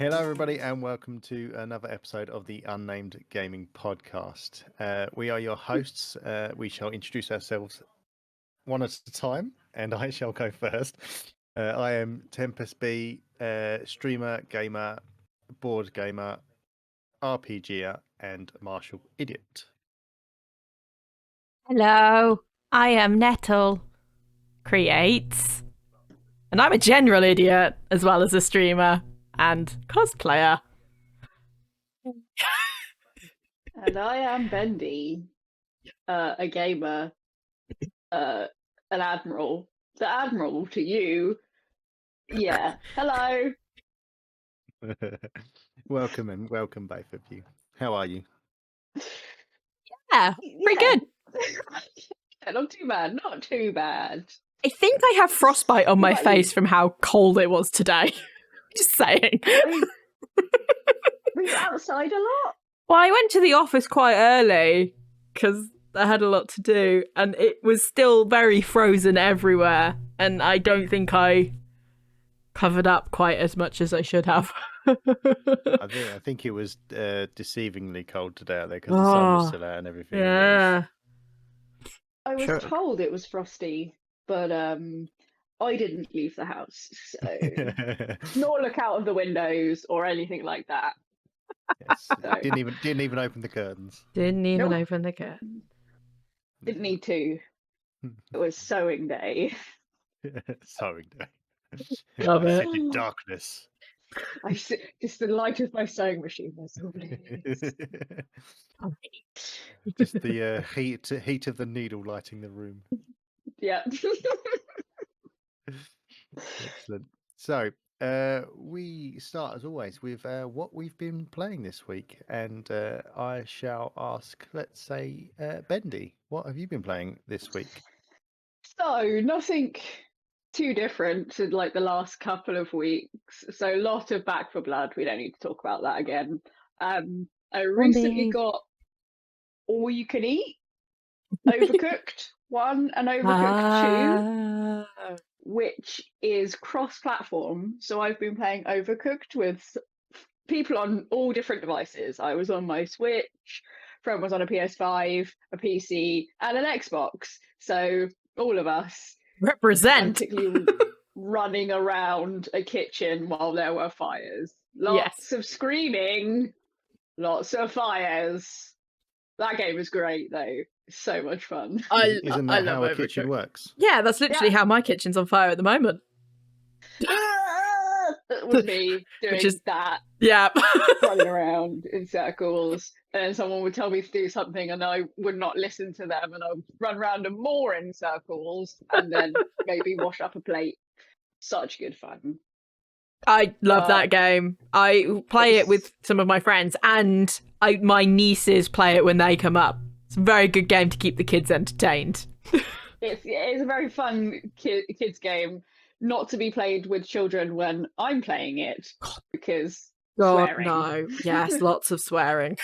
Hello, everybody, and welcome to another episode of the Unnamed Gaming Podcast. We are your hosts. We shall introduce ourselves one at a time, and I shall go first. I am Tempus B, streamer, gamer, board gamer, RPGer, and martial idiot. Hello, I am Nettle, creates, and I'm a general idiot as well as a streamer and cosplayer. And I am Bendy, a gamer, an admiral. The admiral to you. Yeah. Hello. Welcome and welcome, both of you. How are you? Yeah, pretty good. Yeah, not too bad. Not too bad. I think I have frostbite on my What about face you? from how cold it was today. Just saying. Were you outside a lot? Well, I went to the office quite early because I had a lot to do, and it was still very frozen everywhere, and I don't think I covered up quite as much as I should have. I think it was deceivingly cold today out there because the sun was still out and everything. Yeah. I was Sure. told it was frosty, but I didn't leave the house, so nor look out of the windows or anything like that. Yes. So- Didn't even open the curtains. Didn't even Nope. open the curtain. Didn't need to. It was sewing day. Sewing day. Love I it. sit in darkness. Just the light of my sewing machine. That's all it is. Just the heat of the needle lighting the room. Yeah. Excellent. So we start as always with what we've been playing this week, and I shall ask, let's say, Bendy, what have you been playing this week? So nothing too different to like the last couple of weeks. So a lot of Back for Blood. We don't need to talk about that again. I recently got All You Can Eat, Overcooked 1 and Overcooked 2, which is cross-platform. So I've been playing Overcooked with people on all different devices. I was on my Switch, friend was on a PS5, a PC, and an Xbox. So all of us Represent. frantically running around a kitchen while there were fires. Lots of screaming, lots of fires. That game was great though. So much fun. Isn't that love how a Overcooked. kitchen works? Yeah, that's literally how my kitchen's on fire at the moment. It was me doing that, Yeah. running around in circles, and then someone would tell me to do something and I would not listen to them, and I would run around and more in circles, and then maybe wash up a plate. Such good fun. I love that game. I play it with some of my friends, and my nieces play it when they come up. It's a very good game to keep the kids entertained. It's a very fun kids game, not to be played with children when I'm playing it, because God, swearing. no. Yes, lots of swearing.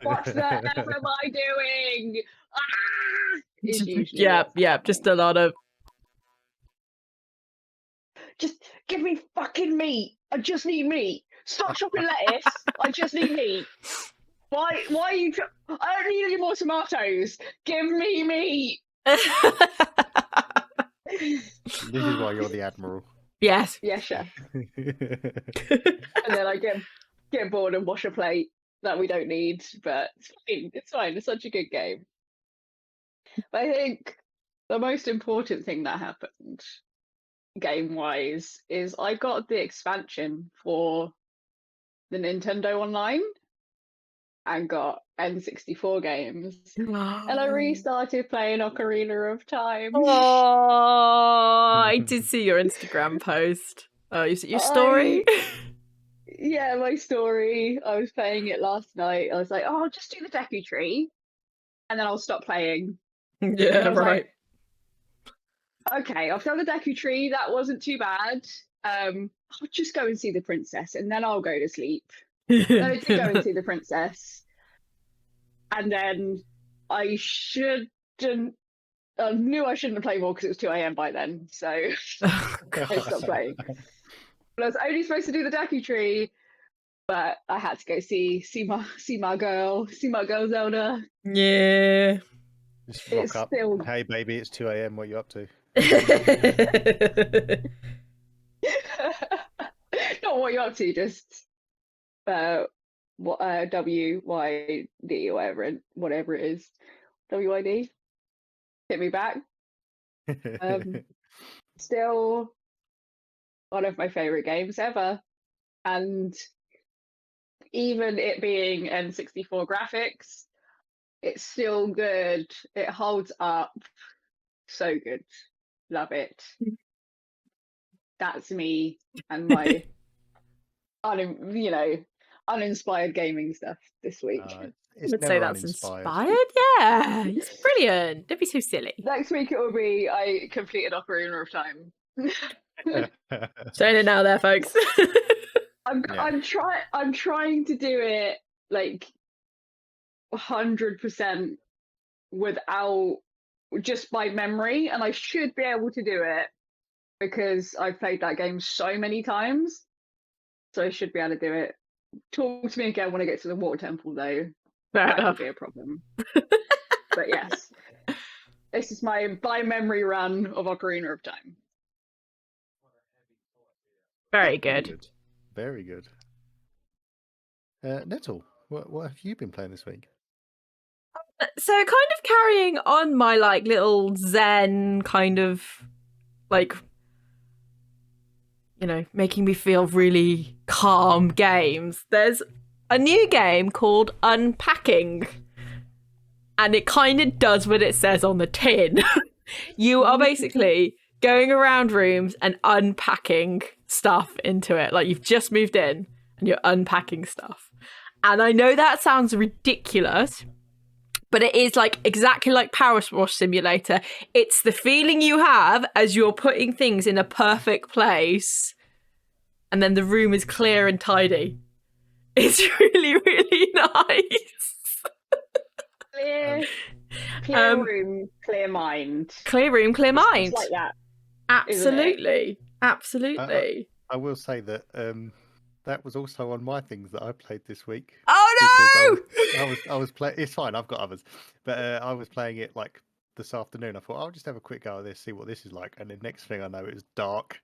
What the F am I doing? Ah! Is usually Yeah, what's yeah, just a happening. lot of... Just give me fucking meat. I just need meat. Stop chopping lettuce. I just need meat. Why are you... I don't need any more tomatoes. Give me meat. This is why you're the admiral. Yes. Yes, chef. And then I get bored and wash a plate that we don't need, but it's fine. It's fine. It's such a good game. But I think the most important thing that happened game-wise is I got the expansion for the Nintendo Online and got N64 games. And I restarted playing Ocarina of Time. Oh, I did see your Instagram post. Oh, is it your story? Yeah, my story. I was playing it last night. I was like, oh, I'll just do the Deku Tree, and then I'll stop playing. Yeah, I was right. Like, okay, I've done the Deku Tree. That wasn't too bad. I'll just go and see the princess, and then I'll go to sleep. Then I did go and see the princess, and then I knew I shouldn't have played more because it was 2 a.m. by then, so I stopped playing. But I was only supposed to do the Deku Tree, but I had to go see my girl Zelda. Yeah. Just rock It's up. still Hey, baby, it's 2 a.m. What are you up to? not what you're up to, just what WYD or whatever it is. WYD. Hit me back. Still one of my favorite games ever, and even it being N64 graphics, it's still good. It holds up. So good. Love it. That's me and my uninspired gaming stuff this week. I It's would never say that's uninspired. inspired. Yeah, it's brilliant. Don't be so silly. Next week it will be I completed Ocarina of Time. Saying it now, there, folks. I'm trying to do it like 100% without just by memory, and I should be able to do it because I've played that game so many times. So I should be able to do it. Talk to me again when I get to the water temple, though. Fair That enough. could be a problem. But yes, this is my by memory run of Ocarina of Time. Very good. Very good. Nettle, what have you been playing this week? So kind of carrying on my like little Zen kind of like, you know, making me feel really calm games. There's a new game called Unpacking. And it kind of does what it says on the tin. You are basically going around rooms and unpacking stuff into it. Like you've just moved in and you're unpacking stuff. And I know that sounds ridiculous, but it is like exactly like Power Wash Simulator. It's the feeling you have as you're putting things in a perfect place and then the room is clear and tidy. It's really, really nice. Clear room, clear mind. Clear room, clear mind. It's like that. Absolutely. Absolutely. I will say that that was also on my things that I played this week. Oh no! I was playing. It's fine. I've got others, but I was playing it like this afternoon. I thought I'll just have a quick go at this, see what this is like, and the next thing I know, it was dark.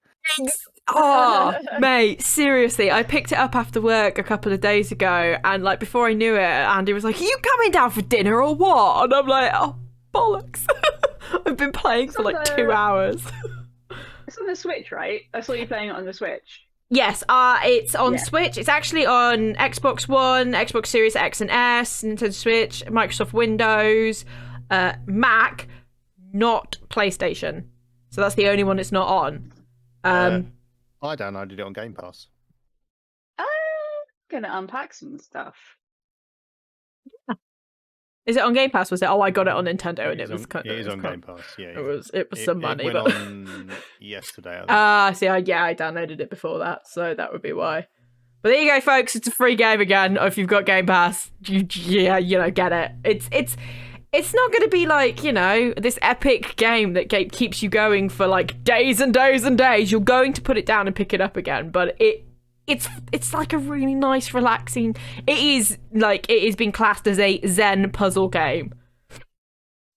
Oh, mate, seriously. I picked it up after work a couple of days ago, and like before I knew it, Andy was like, "Are you coming down for dinner or what?" And I'm like, "Oh, bollocks." I've been playing for like 2 hours. It's on the Switch, right? I saw you playing it on the Switch. Yes, it's on Switch. It's actually on Xbox One, Xbox Series X and S, Nintendo Switch, Microsoft Windows, Mac, not PlayStation. So that's the only one it's not on. I downloaded it on Game Pass. I'm gonna unpack some stuff. Is it on Game Pass? Was it? Oh, I got it on Nintendo, and it was on Game Pass. Yeah, it was some money. It went but... on yesterday. See, I downloaded it before that, so that would be why. But there you go, folks. It's a free game again. If you've got Game Pass, get it. It's not going to be like, you know, this epic game that keeps you going for like days and days and days. You're going to put it down and pick it up again, but it's like a really nice, relaxing. It is being classed as a Zen puzzle game.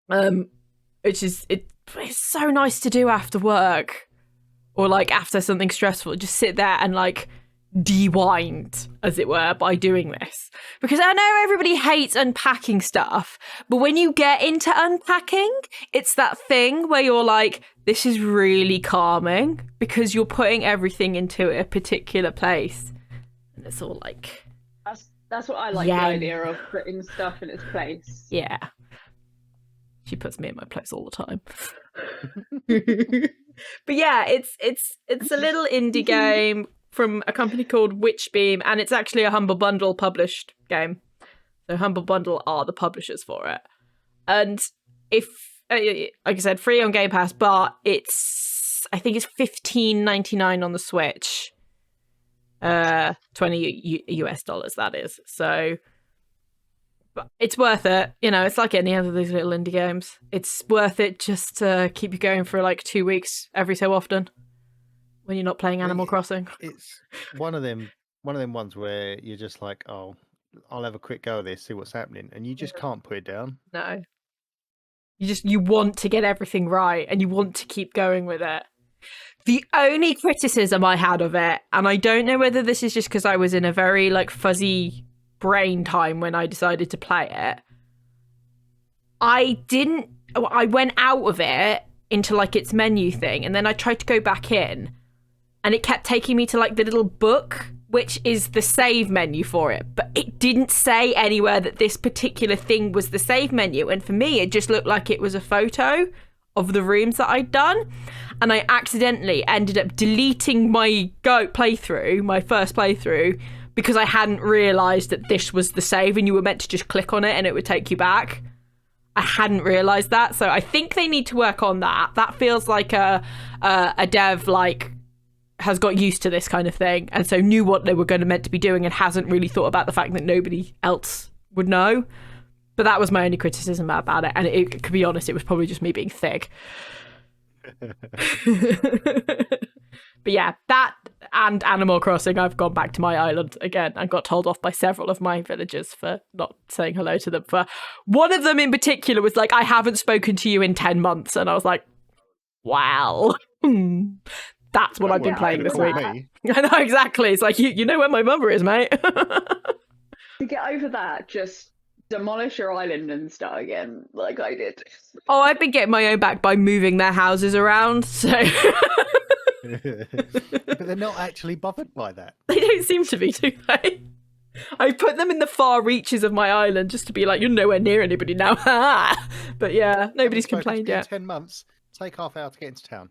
Which is it's so nice to do after work or like after something stressful. Just sit there and like de-wind, as it were, by doing this. Because I know everybody hates unpacking stuff, but when you get into unpacking, it's that thing where you're like, this is really calming because you're putting everything into a particular place. And it's all like... That's what I like, the idea of putting stuff in its place. Yeah. She puts me in my place all the time. But yeah, it's a little indie game from a company called Witchbeam, and it's actually a Humble Bundle published game. So Humble Bundle are the publishers for it. And if, like I said, free on Game Pass, but I think it's $15.99 on the Switch. 20 US dollars, that is. So but it's worth it. You know, it's like any other of these little indie games. It's worth it just to keep you going for like 2 weeks every so often when you're not playing Animal Crossing. It's one of them one of them ones where you're just like, oh, I'll have a quick go of this, see what's happening, and you just can't put it down. No. You want to get everything right and you want to keep going with it. The only criticism I had of it, and I don't know whether this is just because I was in a very like fuzzy brain time when I decided to play it, I went out of it into like its menu thing, and then I tried to go back in and it kept taking me to like the little book, which is the save menu for it, but it didn't say anywhere that this particular thing was the save menu. And for me, it just looked like it was a photo of the rooms that I'd done. And I accidentally ended up deleting my my first playthrough, because I hadn't realised that this was the save and you were meant to just click on it and it would take you back. I hadn't realised that. So I think they need to work on that. That feels like a dev like has got used to this kind of thing and so knew what they were meant to be doing and hasn't really thought about the fact that nobody else would know. But that was my only criticism about it. And it, to be honest, it was probably just me being thick. But yeah, that and Animal Crossing, I've gone back to my island again and got told off by several of my villagers for not saying hello to them. For one of them in particular was like, I haven't spoken to you in 10 months. And I was like, wow. That's what I've been playing this week. I know, exactly. It's like, you know where my mother is, mate. To get over that, just demolish your island and start again, like I did. Oh, I've been getting my own back by moving their houses around, so... But they're not actually bothered by that. They don't seem to be, do they? I put them in the far reaches of my island just to be like, you're nowhere near anybody now. But yeah, nobody's complained yet. 10 months, take half hour to get into town.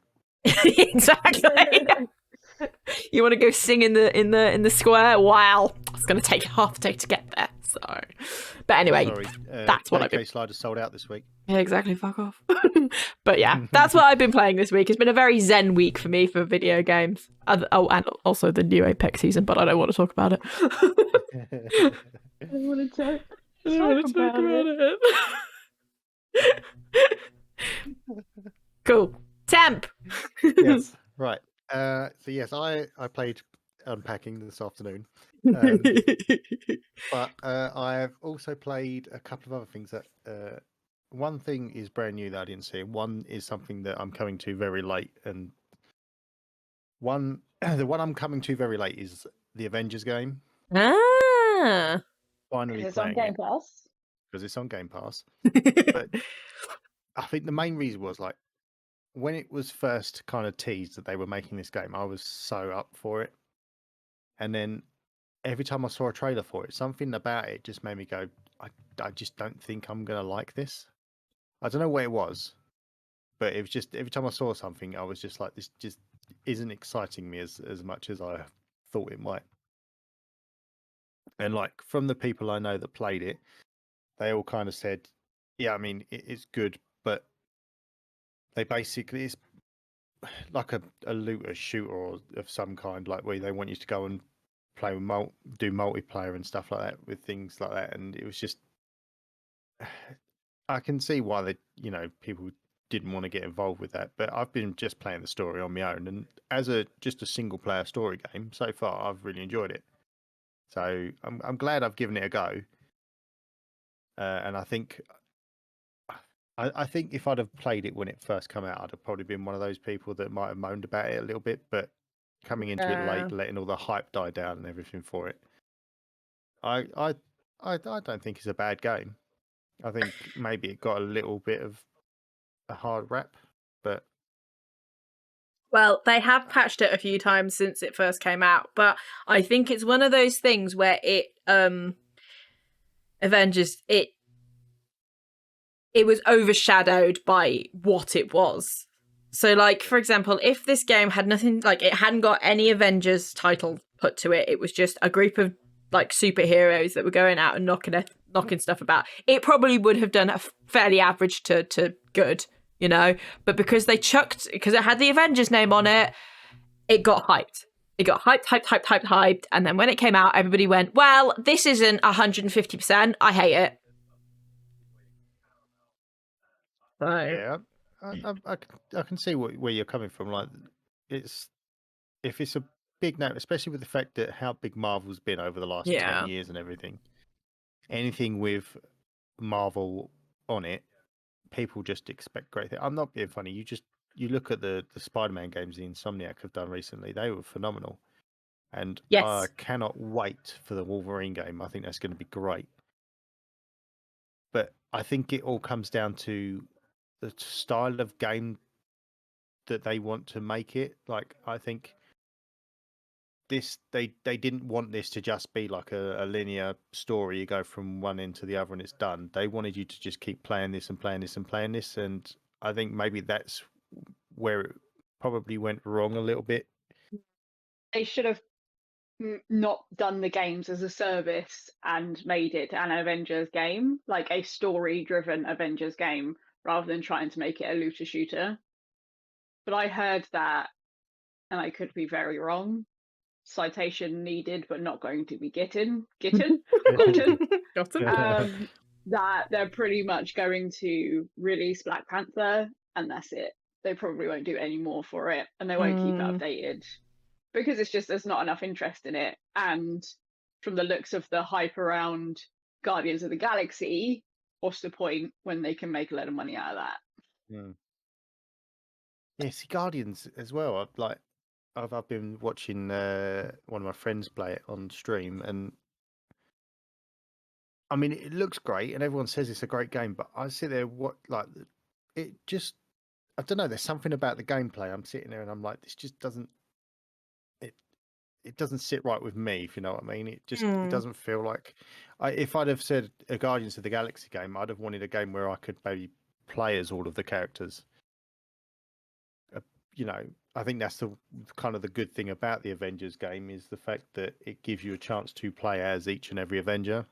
Exactly. You want to go sing in the square? Wow, it's going to take half a day to get there. So, but anyway, that's what I've been. Slider sold out this week. Yeah, exactly. Fuck off. But yeah, that's what I've been playing this week. It's been a very zen week for me for video games. Oh, and also the new Apex season, but I don't want to talk about it. I don't want to talk about it. Cool. Temp. Yes. Right. So yes, I played Unpacking this afternoon. But I've also played a couple of other things that one thing is brand new that I didn't see. One is something that I'm coming to very late, and the one I'm coming to very late is the Avengers game. Ah. Finally It's playing on Game Pass. because it's on Game Pass. But I think the main reason was like when it was first kind of teased that they were making this game, I was so up for it. And then every time I saw a trailer for it, something about it just made me go, I just don't think I'm going to like this. I don't know what it was, but it was just every time I saw something, I was just like, this just isn't exciting me as much as I thought it might. And like from the people I know that played it, they all kind of said, yeah, I mean, it's good, but they basically, it's like a looter shooter of some kind, like where they want you to go and play with do multiplayer and stuff like that with things like that. And it was just, I can see why people didn't want to get involved with that, but I've been just playing the story on my own, and as just a single player story game so far, I've really enjoyed it. So I'm glad I've given it a go. And I think if I'd have played it when it first came out, I'd have probably been one of those people that might have moaned about it a little bit, but coming into it late, letting all the hype die down and everything for it, I don't think it's a bad game. I think maybe it got a little bit of a hard rap, but well, they have patched it a few times since it first came out, but I think it's one of those things where it Avengers it was overshadowed by what it was. So like, for example, if this game had nothing, like it hadn't got any Avengers title put to it, it was just a group of like superheroes that were going out and knocking stuff about, it probably would have done a fairly average to good, you know? But because because it had the Avengers name on it, it got hyped. It got hyped. And then when it came out, everybody went, well, this isn't 150%. I hate it. So. Yeah, I can see where you're coming from. Like, if it's big now, especially with the fact that how big Marvel's been over the last 10 years and everything. Anything with Marvel on it, people just expect great things. I'm not being funny. You look at the Spider-Man games the Insomniac have done recently. They were phenomenal. And I Yes. cannot wait for the Wolverine game. I think that's going to be great. But I think it all comes down to the style of game that they want to make it. Like, I think they didn't want this to just be like a linear story. You go from one end to the other and it's done. They wanted you to just keep playing this and playing this and playing this. And I think maybe that's where it probably went wrong a little bit. They should have not done the games as a service and made it an Avengers game, like a story-driven Avengers game, rather than trying to make it a looter shooter. But I heard that, and I could be very wrong. Citation needed, but not going to be gotten. That they're pretty much going to release Black Panther, and that's it. They probably won't do any more for it, and they won't keep it updated because it's just there's not enough interest in it. And from the looks of the hype around Guardians of the Galaxy, what's the point when they can make a lot of money out of that? Yeah, see, Guardians as well. I've been watching one of my friends play it on stream, and I mean, it looks great, and everyone says it's a great game. But I sit there, it just, I don't know. There's something about the gameplay. I'm sitting there, and I'm like, this just doesn't. It doesn't sit right with me, if you know what I mean. It just it doesn't feel like. If I'd have said a Guardians of the Galaxy game, I'd have wanted a game where I could maybe play as all of the characters. I think that's the kind of the good thing about the Avengers game is the fact that it gives you a chance to play as each and every Avenger.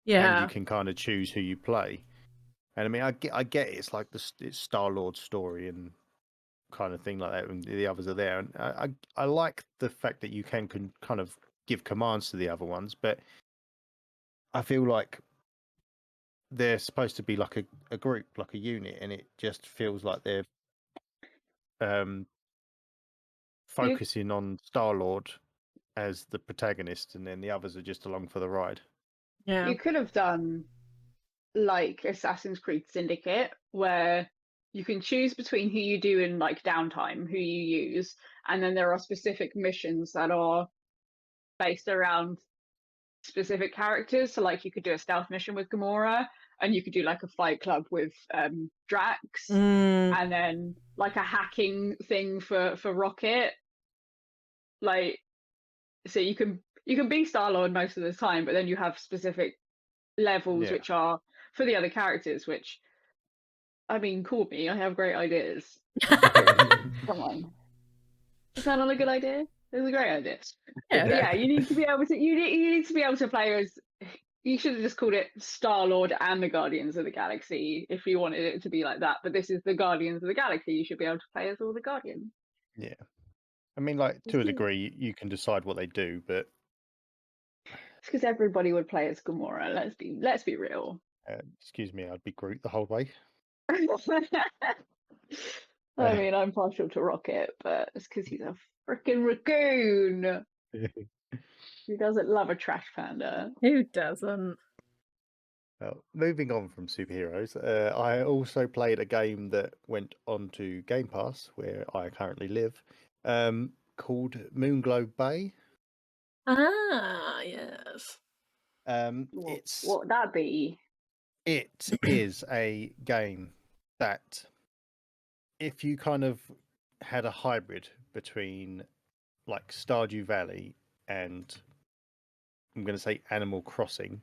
Yeah. And you can kind of choose who you play. And I mean, I get it. It's like it's Star-Lord's story and kind of thing like that, and the others are there. And I like the fact that you can kind of give commands to the other ones, but I feel like they're supposed to be like a group, like a unit, and it just feels like they're focusing on Star-Lord as the protagonist, and then the others are just along for the ride. Yeah. You could have done like Assassin's Creed Syndicate, where you can choose between who you do in like downtime, who you use, and then there are specific missions that are based around specific characters. So like you could do a stealth mission with Gamora, and you could do like a fight club with Drax, and then like a hacking thing for Rocket. Like, so you can be Star-Lord most of the time, but then you have specific levels which are for the other characters, which, I mean, call me, I have great ideas. Come on. Is that not a good idea? It's a great idea. Yeah, you need to be able to you need to be able to play as, you should have just called it Star-Lord and the Guardians of the Galaxy if you wanted it to be like that, but this is the Guardians of the Galaxy. You should be able to play as all the Guardians. Yeah. I mean, like, to a degree, you can decide what they do, but it's because everybody would play as Gamora. Let's be real. Excuse me, I'd be Groot the whole way. I mean, I'm partial to Rocket, but it's because he's a freaking raccoon. Who doesn't love a trash panda? Who doesn't? Well, moving on from superheroes, I also played a game that went onto Game Pass, where I currently live, called Moonglow Bay. Ah, yes. What would that be? It is a game that, if you kind of had a hybrid between like Stardew Valley and, I'm going to say, Animal Crossing,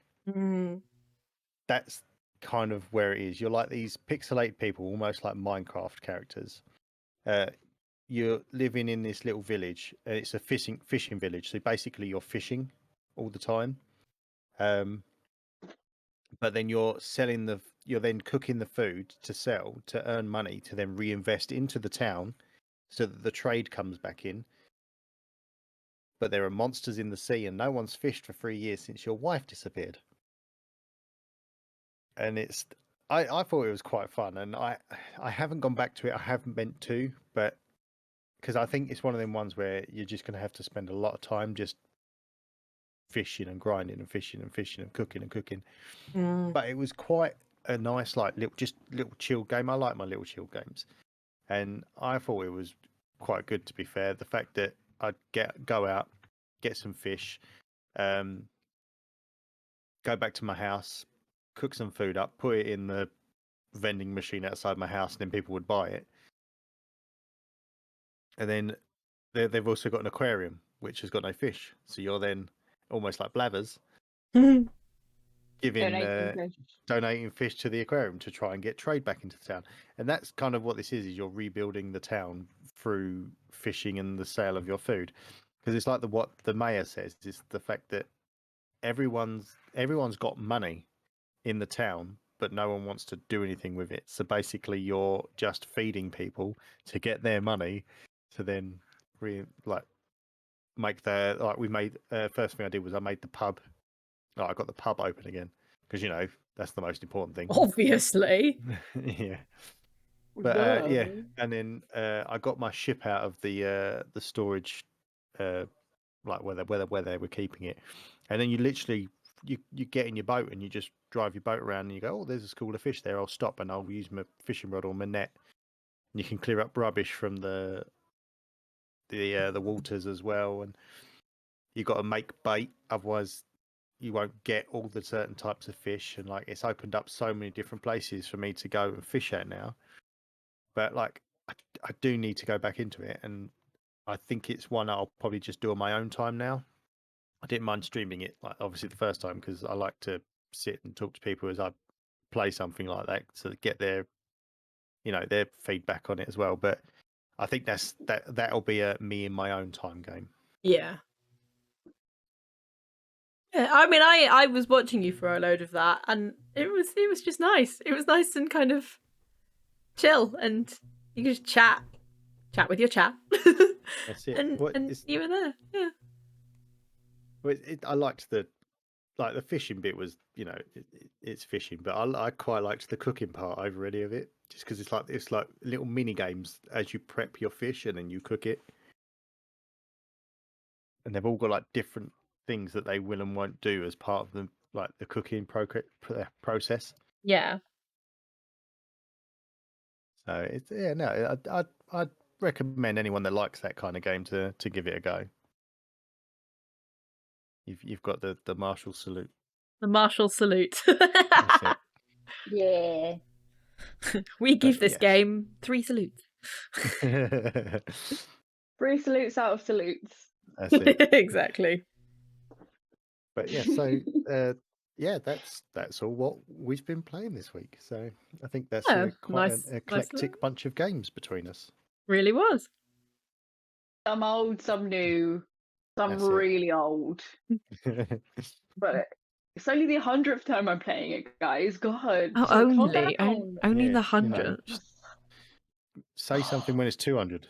that's kind of where it is. You're like these pixelate people, almost like Minecraft characters. You're living in this little village, and it's a fishing village. So basically, you're fishing all the time. But then you're then cooking the food to sell to earn money to then reinvest into the town, so that the trade comes back in. But there are monsters in the sea, and no one's fished for 3 years since your wife disappeared. And I thought it was quite fun, and I haven't gone back to it. I haven't meant to, but because I think it's one of them ones where you're just going to have to spend a lot of time just fishing and grinding and fishing and fishing and cooking and cooking. But it was quite a nice, like little chill game. I like my little chill games, and I thought it was quite good. To be fair, the fact that I'd go out, get some fish, go back to my house, cook some food up, put it in the vending machine outside my house, and then people would buy it. And then they've also got an aquarium which has got no fish, so you're then almost like Blathers, giving donating fish to the aquarium to try and get trade back into the town. And that's kind of what this is you're rebuilding the town through fishing and the sale of your food. Because it's like what the mayor says is the fact that everyone's got money in the town, but no one wants to do anything with it. So basically you're just feeding people to get their money to then make their, like we made, first thing I did was I made the pub. I got the pub open again because that's the most important thing. Obviously. Yeah. But yeah, and then I got my ship out of the storage, like where they were keeping it, and then you literally you get in your boat and you just drive your boat around and you go, oh, there's a school of fish there. I'll stop and I'll use my fishing rod or my net, and you can clear up rubbish from the waters as well, and you got to make bait, otherwise you won't get all the certain types of fish. And like it's opened up so many different places for me to go and fish at now. But like I do need to go back into it, and I think it's one I'll probably just do on my own time now. I didn't mind streaming it, like obviously the first time, because I like to sit and talk to people as I play something like that to get their feedback on it as well. But I think that'll be a me in my own time game. Yeah. Yeah, I mean, I was watching you for a load of that, and it was just nice. It was nice and kind of chill, and you could just chat with your chat. That's it. And you were there, yeah. Well, I liked the fishing bit was, it's fishing, but I quite liked the cooking part over any of it, just because it's like little mini games as you prep your fish and then you cook it, and they've all got like different things that they will and won't do as part of the cooking process. Yeah. So it's I'd recommend anyone that likes that kind of game to give it a go. You've got the martial salute. The martial salute. That's it. Yeah. We give this game 3 salutes. 3 salutes out of salutes. That's it. Exactly. But yeah, so that's all what we've been playing this week. So I think that's quite an eclectic bunch of games between us. Really was. Some old, some new, some really old. But it's only the 100th time I'm playing it, guys. God. Oh, so only the 100th. Say something when it's 200.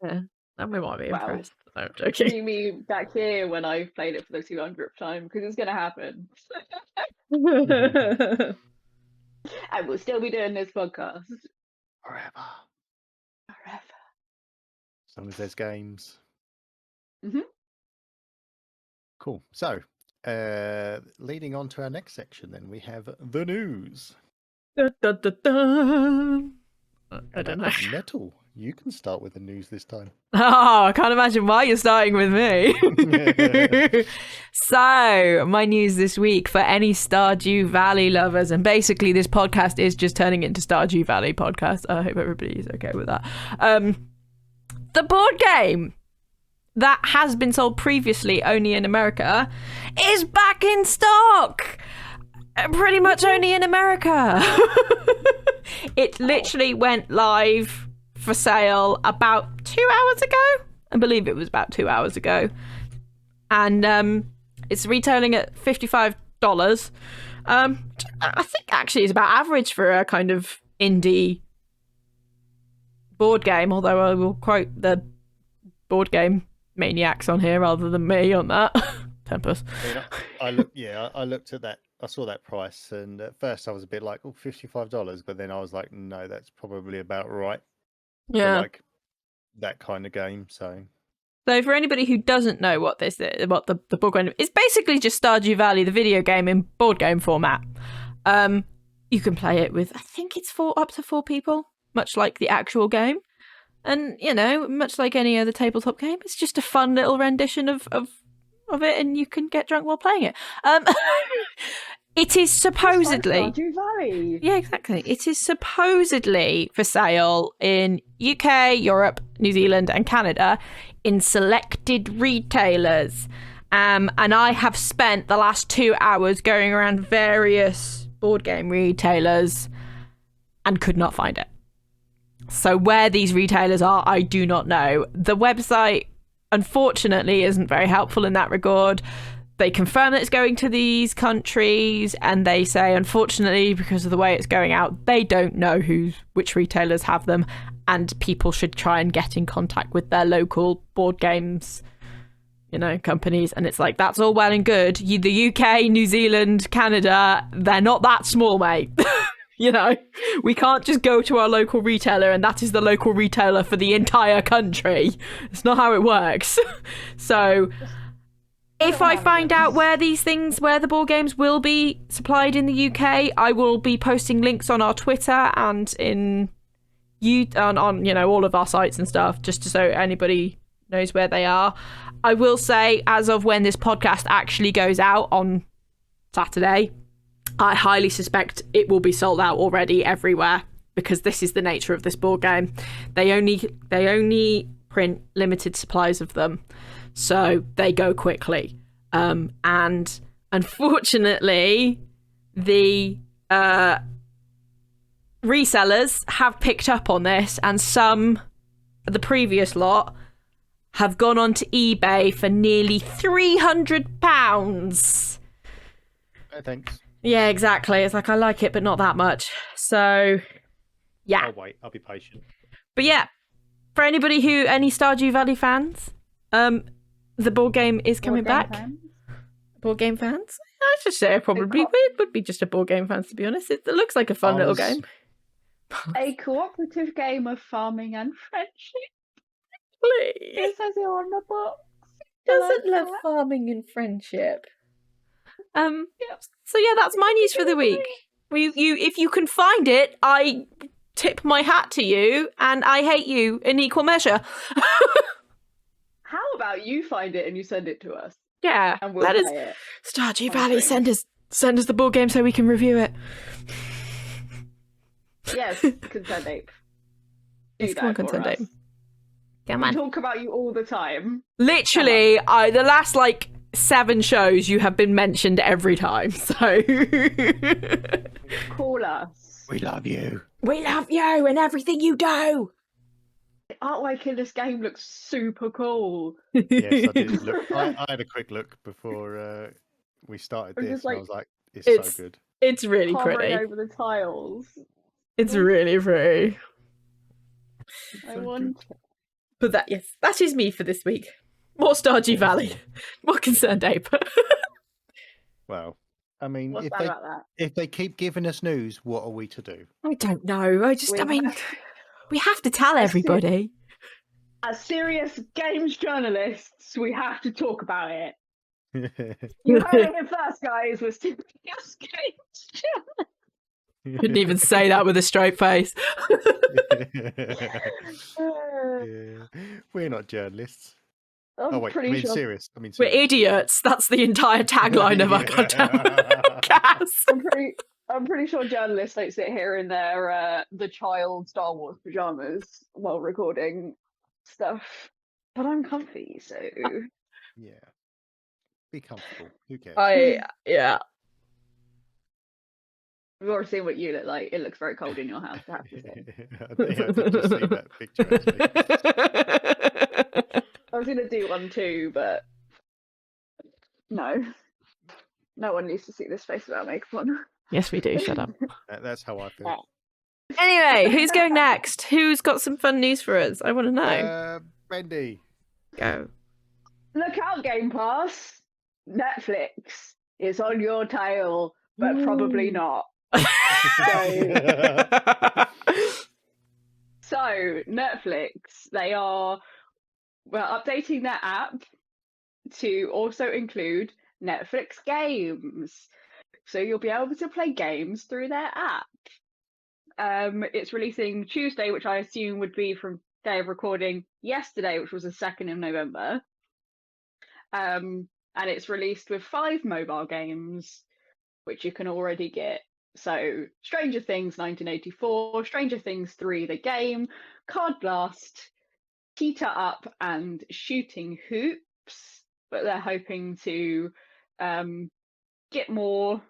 Yeah, then we might be impressed. No, I'm See joking. me back here when I played it for the 200th time, because it's going to happen. I will still be doing this podcast. Forever. As long as there's games. Mm-hmm. Cool. So, leading on to our next section, then we have the news. Da, da, da, da. I don't know. Nettle, you can start with the news this time. Oh, I can't imagine why you're starting with me. So, my news this week for any Stardew Valley lovers, and basically this podcast is just turning into Stardew Valley podcast. I hope everybody is okay with that. The board game that has been sold previously only in America is back in stock. Pretty much only in America. It literally went live for sale about 2 hours ago. I believe it was about 2 hours ago. And it's retailing at $55. I think actually is about average for a kind of indie board game, although I will quote the board game maniacs on here rather than me on that. Tempus. I looked at that. I saw that price, and at first I was a bit like, oh, $55, but then I was like, no, that's probably about right. Yeah. For like that kind of game. So for anybody who doesn't know what this is, what the board game is, it's basically just Stardew Valley, the video game, in board game format. You can play it with, I think it's up to 4 people, much like the actual game. And, much like any other tabletop game, it's just a fun little rendition of it, and you can get drunk while playing it. It is supposedly... Stardew Valley. Yeah, exactly. It is supposedly for sale in UK, Europe, New Zealand and Canada in selected retailers. And I have spent the last 2 hours going around various board game retailers and could not find it. So where these retailers are, I do not know. The website, unfortunately, isn't very helpful in that regard. They confirm that it's going to these countries, and they say, unfortunately, because of the way it's going out, they don't know which retailers have them, and people should try and get in contact with their local board games, companies. And it's like, that's all well and good. The UK, New Zealand, Canada, they're not that small, mate. We can't just go to our local retailer and that is the local retailer for the entire country. It's not how it works. So if I find out where the board games will be supplied in the UK, I will be posting links on our Twitter and on all of our sites and stuff, just so anybody knows where they are. I will say, as of when this podcast actually goes out on Saturday, I highly suspect it will be sold out already everywhere, because this is the nature of this board game. They only print limited supplies of them, so they go quickly. And unfortunately, the resellers have picked up on this, and the previous lot have gone onto eBay for nearly £300. thanks. Yeah, exactly. It's like, I like it, but not that much. So, yeah. I'll wait. I'll be patient. But yeah, for any Stardew Valley fans, the board game is coming back. Board game fans? I should say it would be just a board game fans, to be honest. It looks like a fun little game. A cooperative game of farming and friendship. Please. It says it on the box. Doesn't love farming and friendship. So yeah, that's my news for the week. If you can find it, I tip my hat to you, and I hate you in equal measure. How about you find it and you send it to us? Yeah, and we'll play it. Stardew Valley. Send us the board game so we can review it. Yes, consent ape. Come on, consent ape. Come on. We talk about you all the time. Literally, the last 7 shows you have been mentioned every time. So call us. We love you. We love you and everything you do. The artwork in this game looks super cool. Yes, I did look. I had a quick look before we started this, and I was like, it's so good. It's really pretty. Over the tiles. It's really pretty. I want. But that is me for this week. More Stardew Valley. More concerned ape. Well, I mean, What's about that? if they keep giving us news, what are we to do? I don't know. We have to tell everybody. As serious games journalists, we have to talk about it. You heard it first, guys. We're serious games journalists. Couldn't even say that with a straight face. Yeah. We're not journalists. Sure. Serious. We're idiots. That's the entire tagline of our goddamn cast. I'm pretty sure journalists don't sit here in their the child Star Wars pajamas while recording stuff. But I'm comfy, so yeah. Be comfortable. Who cares? Yeah. We've already seen what you look like. It looks very cold in your house, I have to say. I did just see that picture, actually. I was going to do one too, but no. No one needs to see this face without makeup on. Yes, we do. Shut up. That's how I feel. Anyway, who's going next? Who's got some fun news for us? I want to know. Bendy. Go. Look out, Game Pass. Netflix is on your tail, but probably not. So Netflix, they are updating their app to also include Netflix games. So you'll be able to play games through their app. It's releasing Tuesday, which I assume would be from day of recording yesterday, which was the 2nd of November. And it's released with 5 mobile games, which you can already get. So Stranger Things 1984, Stranger Things 3 the game, Card Blast, Heater Up, and Shooting Hoops. But they're hoping to get more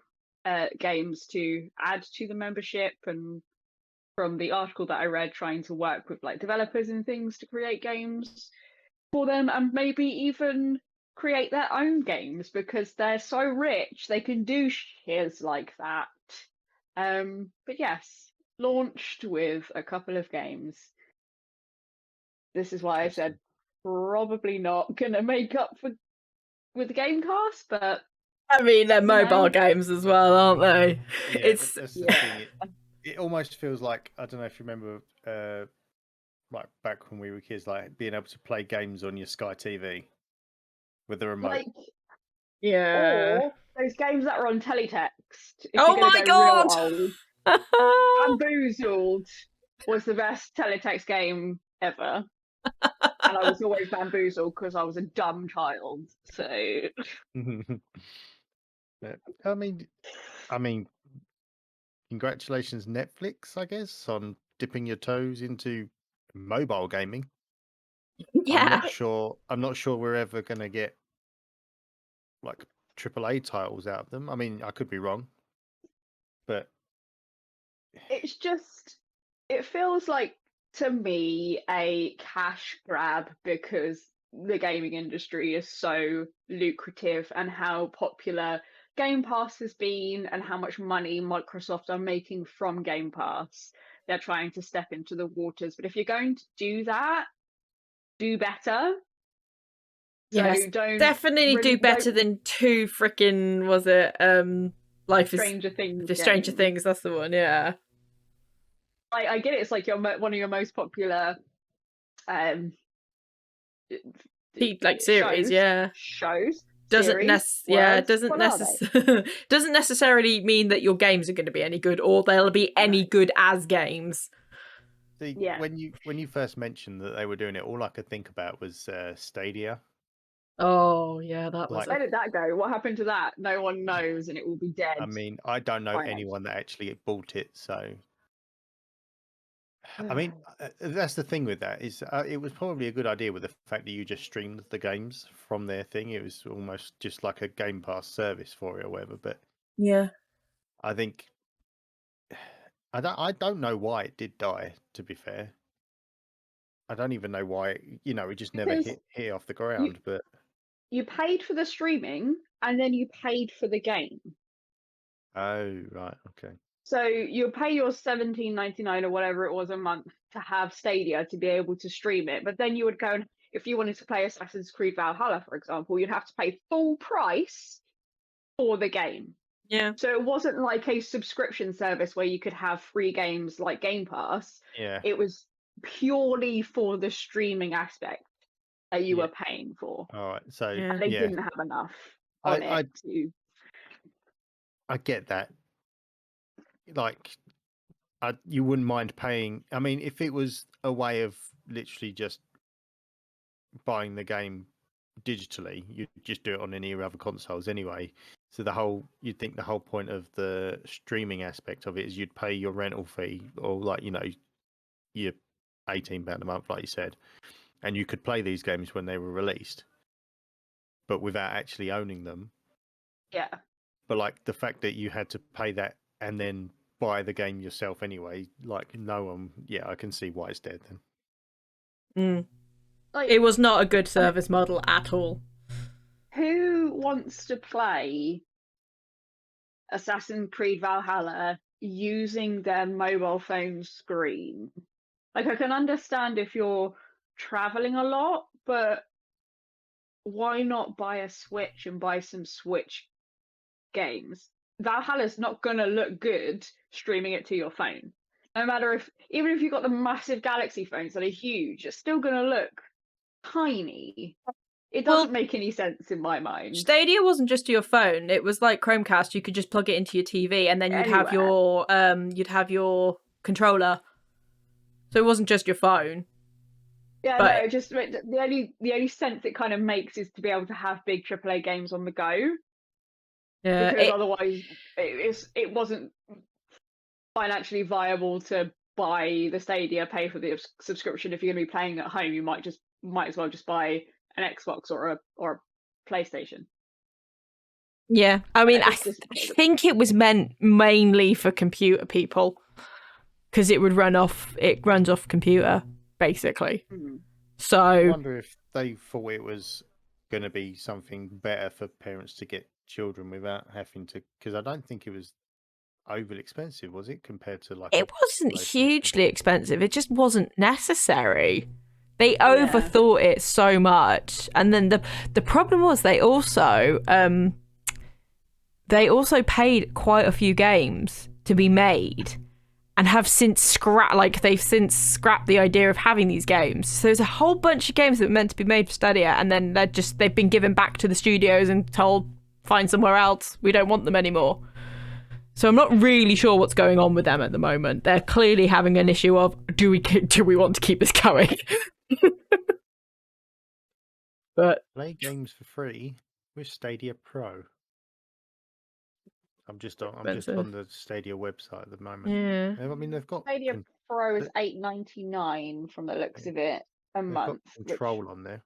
games to add to the membership, and from the article that I read, trying to work with like developers and things to create games for them, and maybe even create their own games because they're so rich they can do shiz like that. But yes, launched with a couple of games. This is why I said probably not gonna make up for with the Gamecast, but I mean, they're mobile games as well, aren't they? Yeah, It's that's the thing. It almost feels like, I don't know if you remember, like back when we were kids, like being able to play games on your Sky TV with the remote. like, yeah. or those games that are on teletext. If Oh you're my gonna go real god! old, Bamboozled was the best teletext game ever. And I was always bamboozled because I was a dumb child. So Yeah, I mean, congratulations, Netflix, I guess, on dipping your toes into mobile gaming. Yeah. I'm not sure we're ever gonna get like AAA titles out of them. I mean, I could be wrong, but it's just, it feels like to me a cash grab because the gaming industry is so lucrative, and how popular Game Pass has been and how much money Microsoft are making from Game Pass. They're trying to step into the waters, but if you're going to do that, do better. Yes, So don't definitely do better than 2 freaking, was it Life is Stranger Things. The Stranger Things, that's the one, yeah. I get it, it's like one of your most popular like series, shows doesn't doesn't doesn't necessarily mean that your games are going to be any good, or they'll be any good as games. See, when you first mentioned that they were doing it, all I could think about was Stadia. Oh yeah, that was. Where did that go? What happened to that? No one knows, and it will be dead. I mean, I don't know anyone that actually bought it, so. I mean, that's the thing with that, is it was probably a good idea with the fact that you just streamed the games from their thing. It was almost just like a Game Pass service for it or whatever. But yeah, I think I don't know why it did die. To be fair, I don't even know why. It just never hit off the ground. But you paid for the streaming, and then you paid for the game. Oh right, okay. So you'll pay your $17.99 or whatever it was a month to have Stadia to be able to stream it. But then you would go, and if you wanted to play Assassin's Creed Valhalla, for example, you'd have to pay full price for the game. Yeah. So it wasn't like a subscription service where you could have free games like Game Pass. Yeah. It was purely for the streaming aspect that you were paying for. All right. So and they didn't have enough on it to. I get that. Like, you wouldn't mind paying. I mean, if it was a way of literally just buying the game digitally, you'd just do it on any other consoles anyway. So you'd think the whole point of the streaming aspect of it is you'd pay your rental fee, or like, your £18 a month, like you said, and you could play these games when they were released, but without actually owning them. Yeah. But like the fact that you had to pay that and then buy the game yourself anyway, like no one, I can see why it's dead then. Like, it was not a good service model at all. Who wants to play Assassin's Creed Valhalla using their mobile phone screen? Like, I can understand if you're traveling a lot, but why not buy a Switch and buy some Switch games? Valhalla's not going to look good streaming it to your phone. No matter even if you've got the massive Galaxy phones that are huge, it's still going to look tiny. It doesn't make any sense in my mind. Stadia wasn't just your phone; it was like Chromecast. You could just plug it into your TV, and then you'd have your controller. So it wasn't just your phone. Yeah, no, just the only sense it kind of makes is to be able to have big AAA games on the go. Yeah, because otherwise it wasn't financially viable to buy the Stadia, pay for the subscription. If you're going to be playing at home, you might as well just buy an Xbox or a PlayStation. Yeah, I mean, I think it was meant mainly for computer people because it runs off computer basically. Mm-hmm. So I wonder if they thought it was going to be something better for parents to get children without having to, because I don't think it was overly expensive, was it, compared to like it wasn't hugely expensive. It just wasn't necessary. They overthought it so much, and then the problem was they also paid quite a few games to be made, and have since scrapped the idea of having these games. So there's a whole bunch of games that were meant to be made for Stadia, and then they've been given back to the studios and told find somewhere else. We don't want them anymore. So I'm not really sure what's going on with them at the moment. They're clearly having an issue of do we want to keep this going? But play games for free with Stadia Pro. I'm just on the Stadia website at the moment. Yeah, I mean they've got Stadia Pro is $8.99 from the looks of it a month. Got Control on there.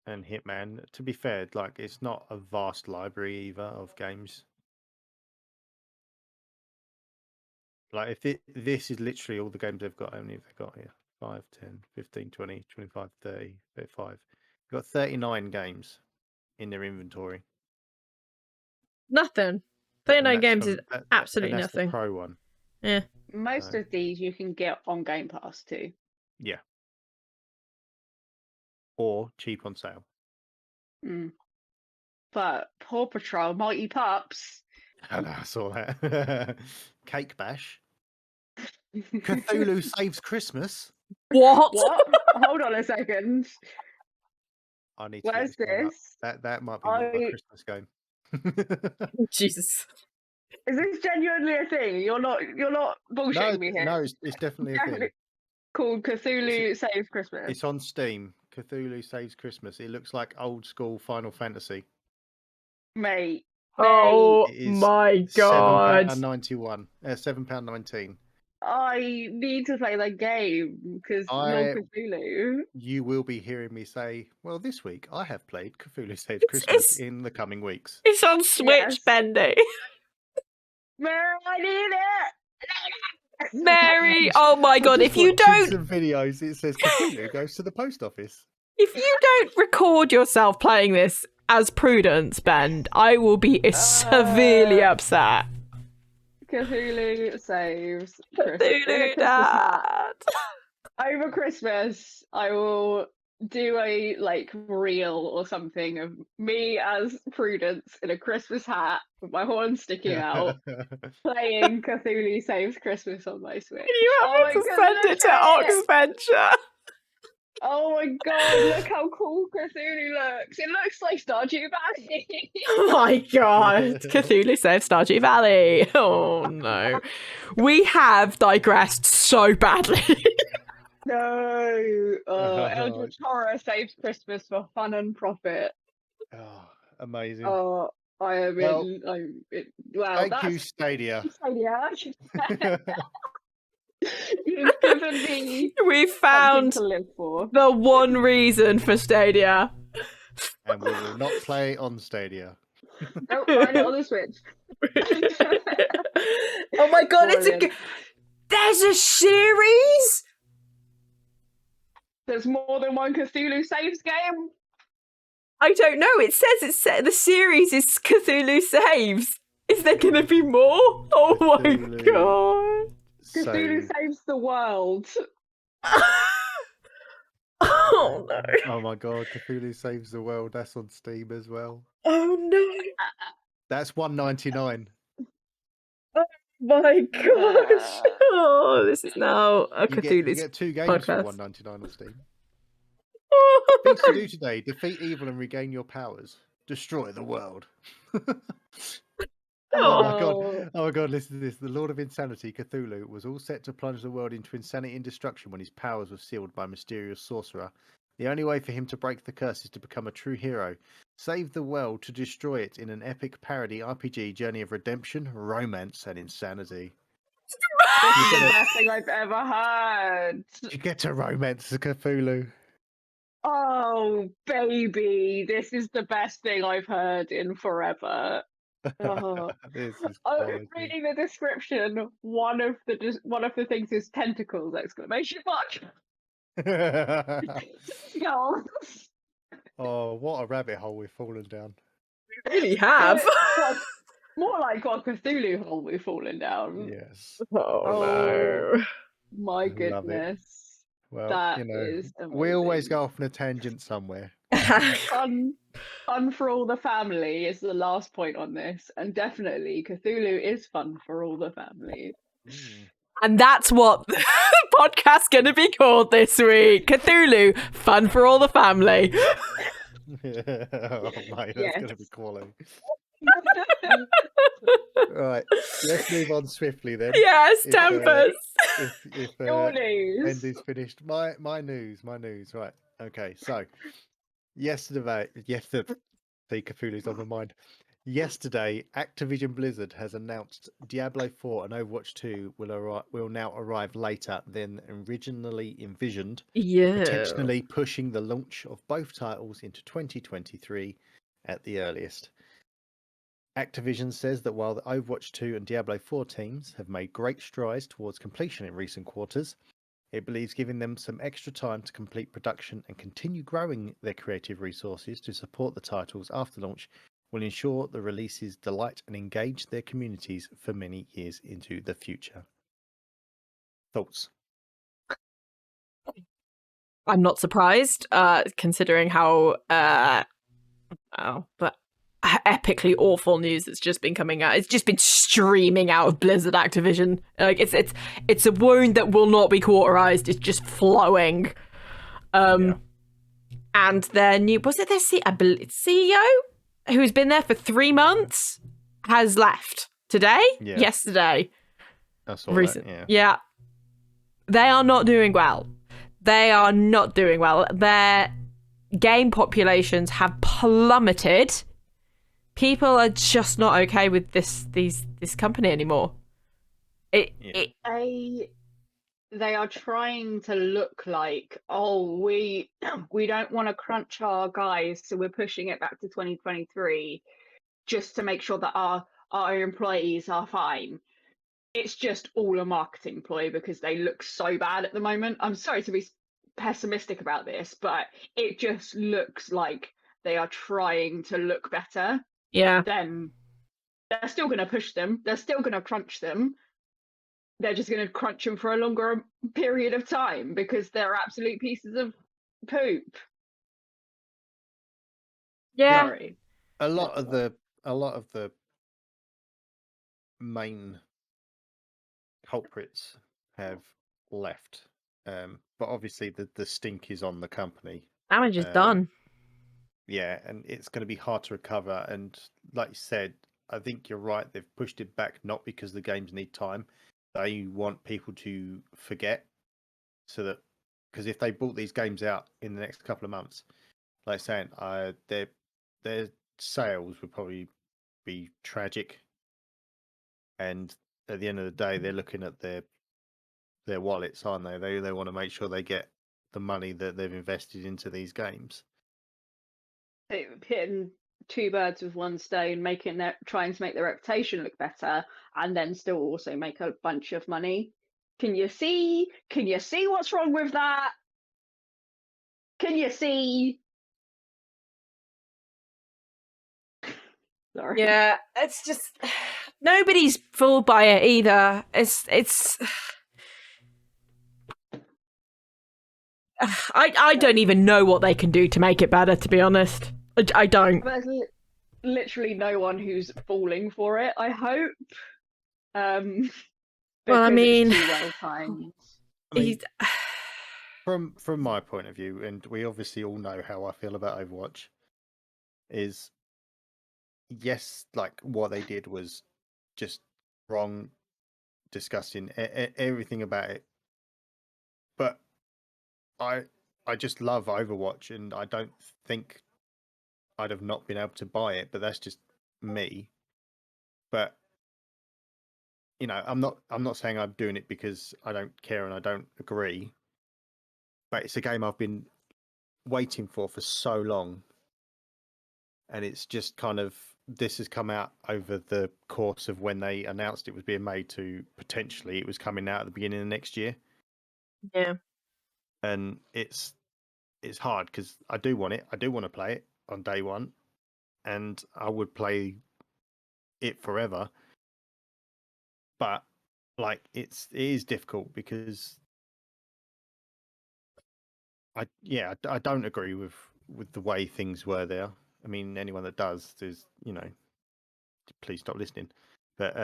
And Hitman. To be fair, like it's not a vast library either of games. Like if this is literally all the games they've got, how many have they got here? 5, 10, 15, 20, 25, 30, 35. They've got 39 games in their inventory. nothing. 39 games is absolutely and that's nothing. The Pro one. Yeah. Most of these you can get on Game Pass too. Yeah. Or cheap on sale. Mm. But Paw Patrol, Mighty Pups. I saw that. Cake Bash. Cthulhu Saves Christmas. What? Hold on a second. I need to Where's this? That might be my Christmas game. Jesus. Is this genuinely a thing? You're not bullshitting me here. No, it's definitely a thing. Called Cthulhu Saves Christmas. It's on Steam. Cthulhu Saves Christmas. It looks like old school Final Fantasy. Mate. Oh my god. £7.91. £7.19. I need to play that game because no Cthulhu. You will be hearing me say, well, this week I have played Cthulhu Saves Christmas in the coming weeks. It's on Switch, Bendy. Mary, I need it! Mary, oh my god, if you don't... some videos, it says Cthulhu goes to the post office. If you don't record yourself playing this as Prudence, Ben, I will be severely upset. Cthulhu Saves Christmas. Cthulhu Dad. Over Christmas, I will do a reel or something of me as Prudence in a Christmas hat with my horn sticking out, playing Cthulhu Saves Christmas on my Switch. You have to send it to Oxventure. Oh my god, look how cool Cthulhu looks. It looks like Stardew Valley. Oh my god. Cthulhu Saves Stardew Valley. Oh no. We have digressed so badly. No. Eldritch Horror Saves Christmas for fun and profit. Oh, amazing. Oh, I am thank you, Stadia. You've given me we found to live for. The one reason for Stadia. And we will not play on Stadia. Nope, find it on the Switch. Oh my god, there's a series? There's more than one Cthulhu Saves game? I don't know. It says the series is Cthulhu Saves. Is there going to be more? Oh my god. Cthulhu Saves the World. Oh no. Oh my god, Cthulhu Saves the World. That's on Steam as well. Oh no. That's $1.99. My gosh. Oh, this is now a You Cthulhu's get 2 games for podcast. $1.99 on Steam. Things to do today: defeat evil and regain your powers. Destroy the world. Oh my god! Oh my god! Listen to this. The Lord of Insanity, Cthulhu, was all set to plunge the world into insanity and destruction when his powers were sealed by a mysterious sorcerer. The only way for him to break the curse is to become a true hero, save the world to destroy it in an epic parody RPG journey of redemption, romance, and insanity. This is the best thing I've ever heard. You get to romance Cthulhu. Oh, baby, this is the best thing I've heard in forever. Oh. This is quality. Reading the description, one of the things is tentacles! Exclamation mark. Y'all. Oh, what a rabbit hole we've fallen down. We really have. More like what Cthulhu hole we've fallen down. Yes. Oh no. My Love it. goodness. Well, That you know, is we always amazing. go off on a tangent somewhere. Fun for all the family is the last point on this, and definitely Cthulhu is fun for all the family. And that's what the podcast's going to be called this week. Cthulhu, fun for all the family. Oh, mate, that's going to be quality. Right, let's move on swiftly then. Yes, Tempus. Your news. Andy's finished. My news. Right. Okay. So yesterday, see, Cthulhu's on my mind. Yesterday, Activision Blizzard has announced Diablo 4 and Overwatch 2 will now arrive later than originally envisioned, potentially pushing the launch of both titles into 2023 at the earliest. Activision says that while the Overwatch 2 and Diablo 4 teams have made great strides towards completion in recent quarters, it believes giving them some extra time to complete production and continue growing their creative resources to support the titles after launch will ensure the releases delight and engage their communities for many years into the future. Thoughts? I'm not surprised, considering how epically awful news that's just been coming out. It's just been streaming out of Blizzard Activision. Like it's a wound that will not be cauterized. It's just flowing. And their new CEO, who's been there for 3 months, has left today. Yesterday. That's all. Yeah. They are not doing well. Their game populations have plummeted. People are just not okay with this company anymore. They are trying to look like, we don't want to crunch our guys, so we're pushing it back to 2023 just to make sure that our employees are fine. It's just all a marketing ploy because they look so bad at the moment. I'm sorry to be pessimistic about this, but it just looks like they are trying to look better. Yeah. Then they're still going to push them. They're still going to crunch them. They're just going to crunch them for a longer period of time because they're absolute pieces of poop. Yeah. Sorry. A lot of the main culprits have left, but obviously the stink is on the company. Damage is done. Yeah, and it's going to be hard to recover. And like you said, I think you're right. They've pushed it back not because the games need time. They want people to forget, so that because if they bought these games out in the next couple of months, like saying, their sales would probably be tragic. And at the end of the day, they're looking at their wallets, aren't they? They want to make sure they get the money that they've invested into these games. Hitting 2 birds with 1 stone, trying to make their reputation look better, and then still also make a bunch of money. Can you see what's wrong with that? Can you see? Sorry. Yeah, it's just nobody's fooled by it either. It's I don't even know what they can do to make it better, to be honest. I don't. There's literally no one who's falling for it, I hope. Well, I mean, it's too well timed. I mean, he's from my point of view, and we obviously all know how I feel about Overwatch, is yes, like what they did was just wrong, disgusting, everything about it. But I just love Overwatch, and I don't think I'd have not been able to buy it. But that's just me. But you know, I'm not saying I'm doing it because I don't care and I don't agree. But it's a game I've been waiting for so long, and it's just kind of this has come out over the course of when they announced it was being made to potentially it was coming out at the beginning of next year. yeah. And it's hard because I do want it. I do want to play it on day one, and I would play it forever. But like it is difficult because I don't agree with the way things were there. I mean, anyone that does, there's please stop listening. But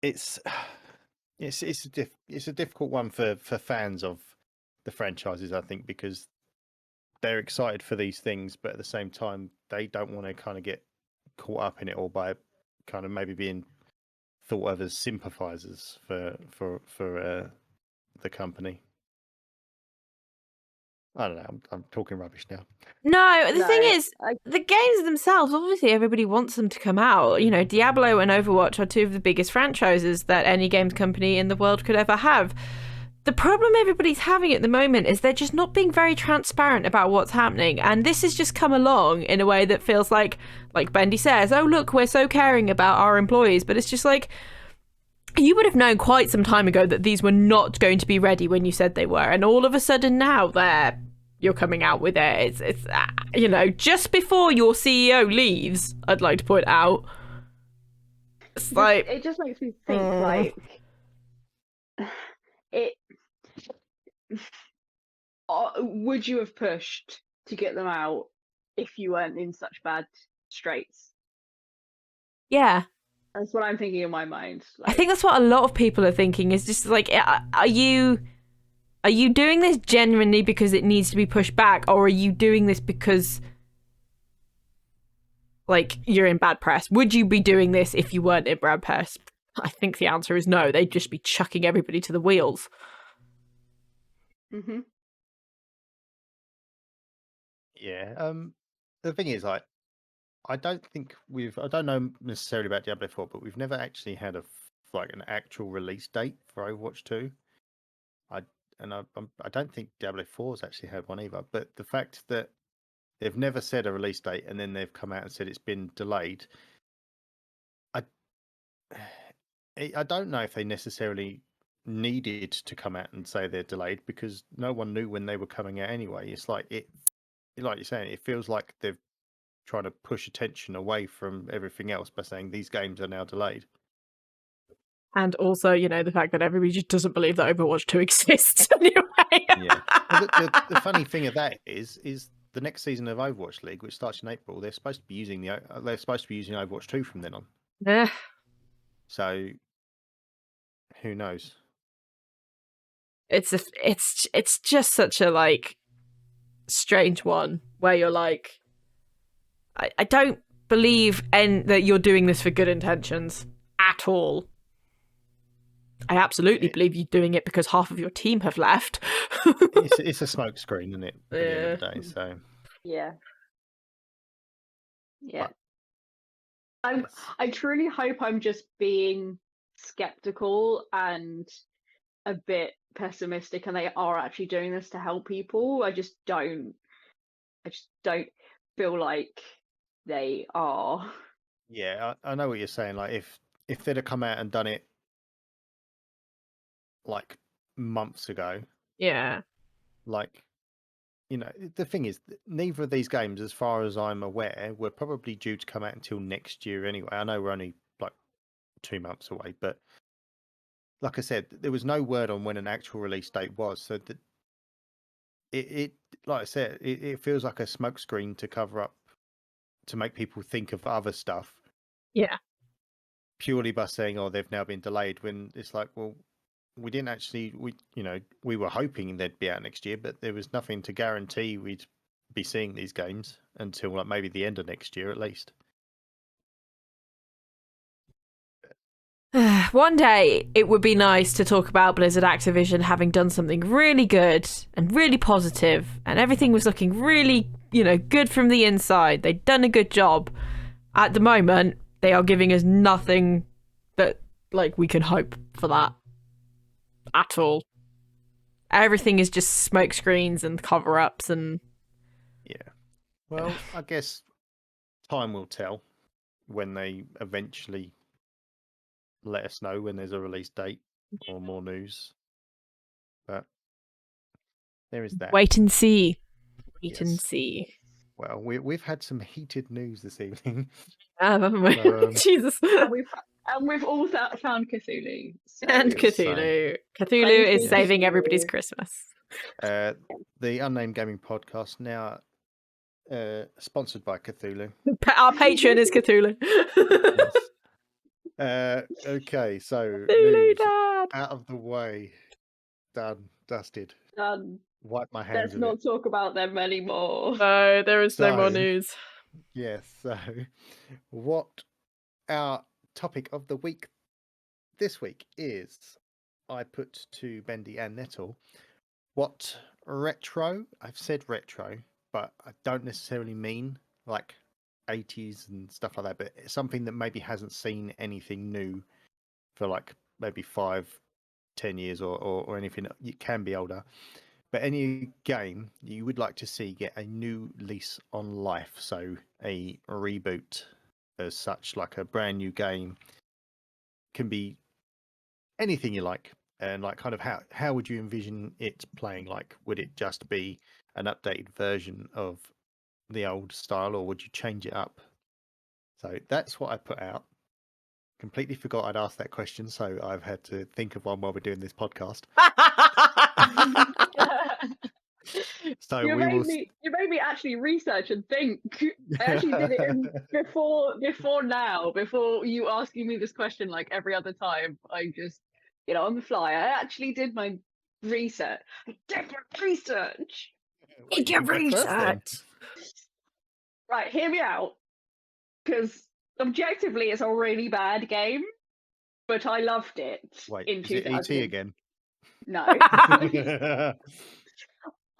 it's it's a difficult one for fans of the franchises, I think, because they're excited for these things, but at the same time, they don't want to kind of get caught up in it all by kind of maybe being thought of as sympathizers for the company. I don't know. I'm talking rubbish now. No, the thing No, is, the games themselves, obviously everybody wants them to come out. You know, Diablo and Overwatch are two of the biggest franchises that any games company in the world could ever have. The problem everybody's having at the moment is they're just not being very transparent about what's happening. And this has just come along in a way that feels like Bendy says, oh, look, we're so caring about our employees. But it's just like, you would have known quite some time ago that these were not going to be ready when you said they were. And all of a sudden now you're coming out with it. It's just before your CEO leaves, I'd like to point out. It's like... It just makes me think, like... would you have pushed to get them out if you weren't in such bad straits? Yeah. That's what I'm thinking in my mind. I think that's what a lot of people are thinking, is just like, are you doing this genuinely because it needs to be pushed back, or are you doing this because like you're in bad press? Would you be doing this if you weren't in bad press? I think the answer is no. They'd just be chucking everybody to the wheels. Mm-hmm. Yeah. The thing is, like, I don't know necessarily about Diablo 4, but we've never actually had an actual release date for Overwatch 2. I don't think Diablo 4's actually had one either. But the fact that they've never said a release date and then they've come out and said it's been delayed, I don't know if they necessarily needed to come out and say they're delayed because no one knew when they were coming out anyway. It's like you're saying, it feels like they're trying to push attention away from everything else by saying these games are now delayed. And also, the fact that everybody just doesn't believe that Overwatch 2 exists anyway. Yeah. Well, the funny thing of that is the next season of Overwatch League, which starts in April, they're supposed to be using Overwatch 2 from then on. Yeah. So who knows? It's just such a strange one where you're like, I don't believe that you're doing this for good intentions at all. I absolutely believe you're doing it because half of your team have left. it's a smoke screen, isn't it? At the end of the day, so yeah. I truly hope I'm just being skeptical and a bit pessimistic, and they are actually doing this to help people. I just don't feel like they are. Yeah, I know what you're saying. Like if they'd have come out and done it like months ago, Yeah. like, the thing is, neither of these games, as far as I'm aware, were probably due to come out until next year anyway. I know we're only like 2 months away, but like I said, there was no word on when an actual release date was. So that it like I said, it feels like a smokescreen to cover up, to make people think of other stuff. Yeah. purely by saying, "Oh, they've now been delayed," when it's like, well, we didn't actually. We were hoping they'd be out next year, but there was nothing to guarantee we'd be seeing these games until like maybe the end of next year at least. One day it would be nice to talk about Blizzard Activision having done something really good and really positive, and everything was looking really, good from the inside. They'd done a good job. At the moment, they are giving us nothing that we can hope for that at all. Everything is just smoke screens and cover-ups and Well, I guess time will tell when they eventually let us know when there's a release date or more news. But there is that. Wait and see. Yes. And see. Well, we've had some heated news this evening. Haven't we? Jesus. And we've all found Cthulhu. So. And Cthulhu. Cthulhu is saving everybody's Christmas. The Unnamed Gaming Podcast now sponsored by Cthulhu. Our patron is Cthulhu. Yes. Okay, so Cthulhu, news Dad. out of the way. Done, dusted. Done. Wipe my hands. Let's not talk about them anymore. No, there is no more news. Yes. So, what our topic of the week this week is, I put to Bendy and Nettle, what retro? I've said retro, but I don't necessarily mean like 80s and stuff like that, but it's something that maybe hasn't seen anything new for like maybe 5-10 years or anything. It can be older, but any game you would like to see get a new lease on life, so a reboot as such, like a brand new game. Can be anything you like, and like kind of how would you envision it playing? Like, would it just be an updated version of the old style, or would you change it up? So that's what I put out. Completely forgot I'd asked that question, so I've had to think of one while we're doing this podcast. So you made me actually research and think. I actually did it before you asking me this question like every other time. I just, on the fly. I actually did my research. Right, hear me out. Because objectively, it's a really bad game, but I loved it. Wait, in is it E.T. again? No.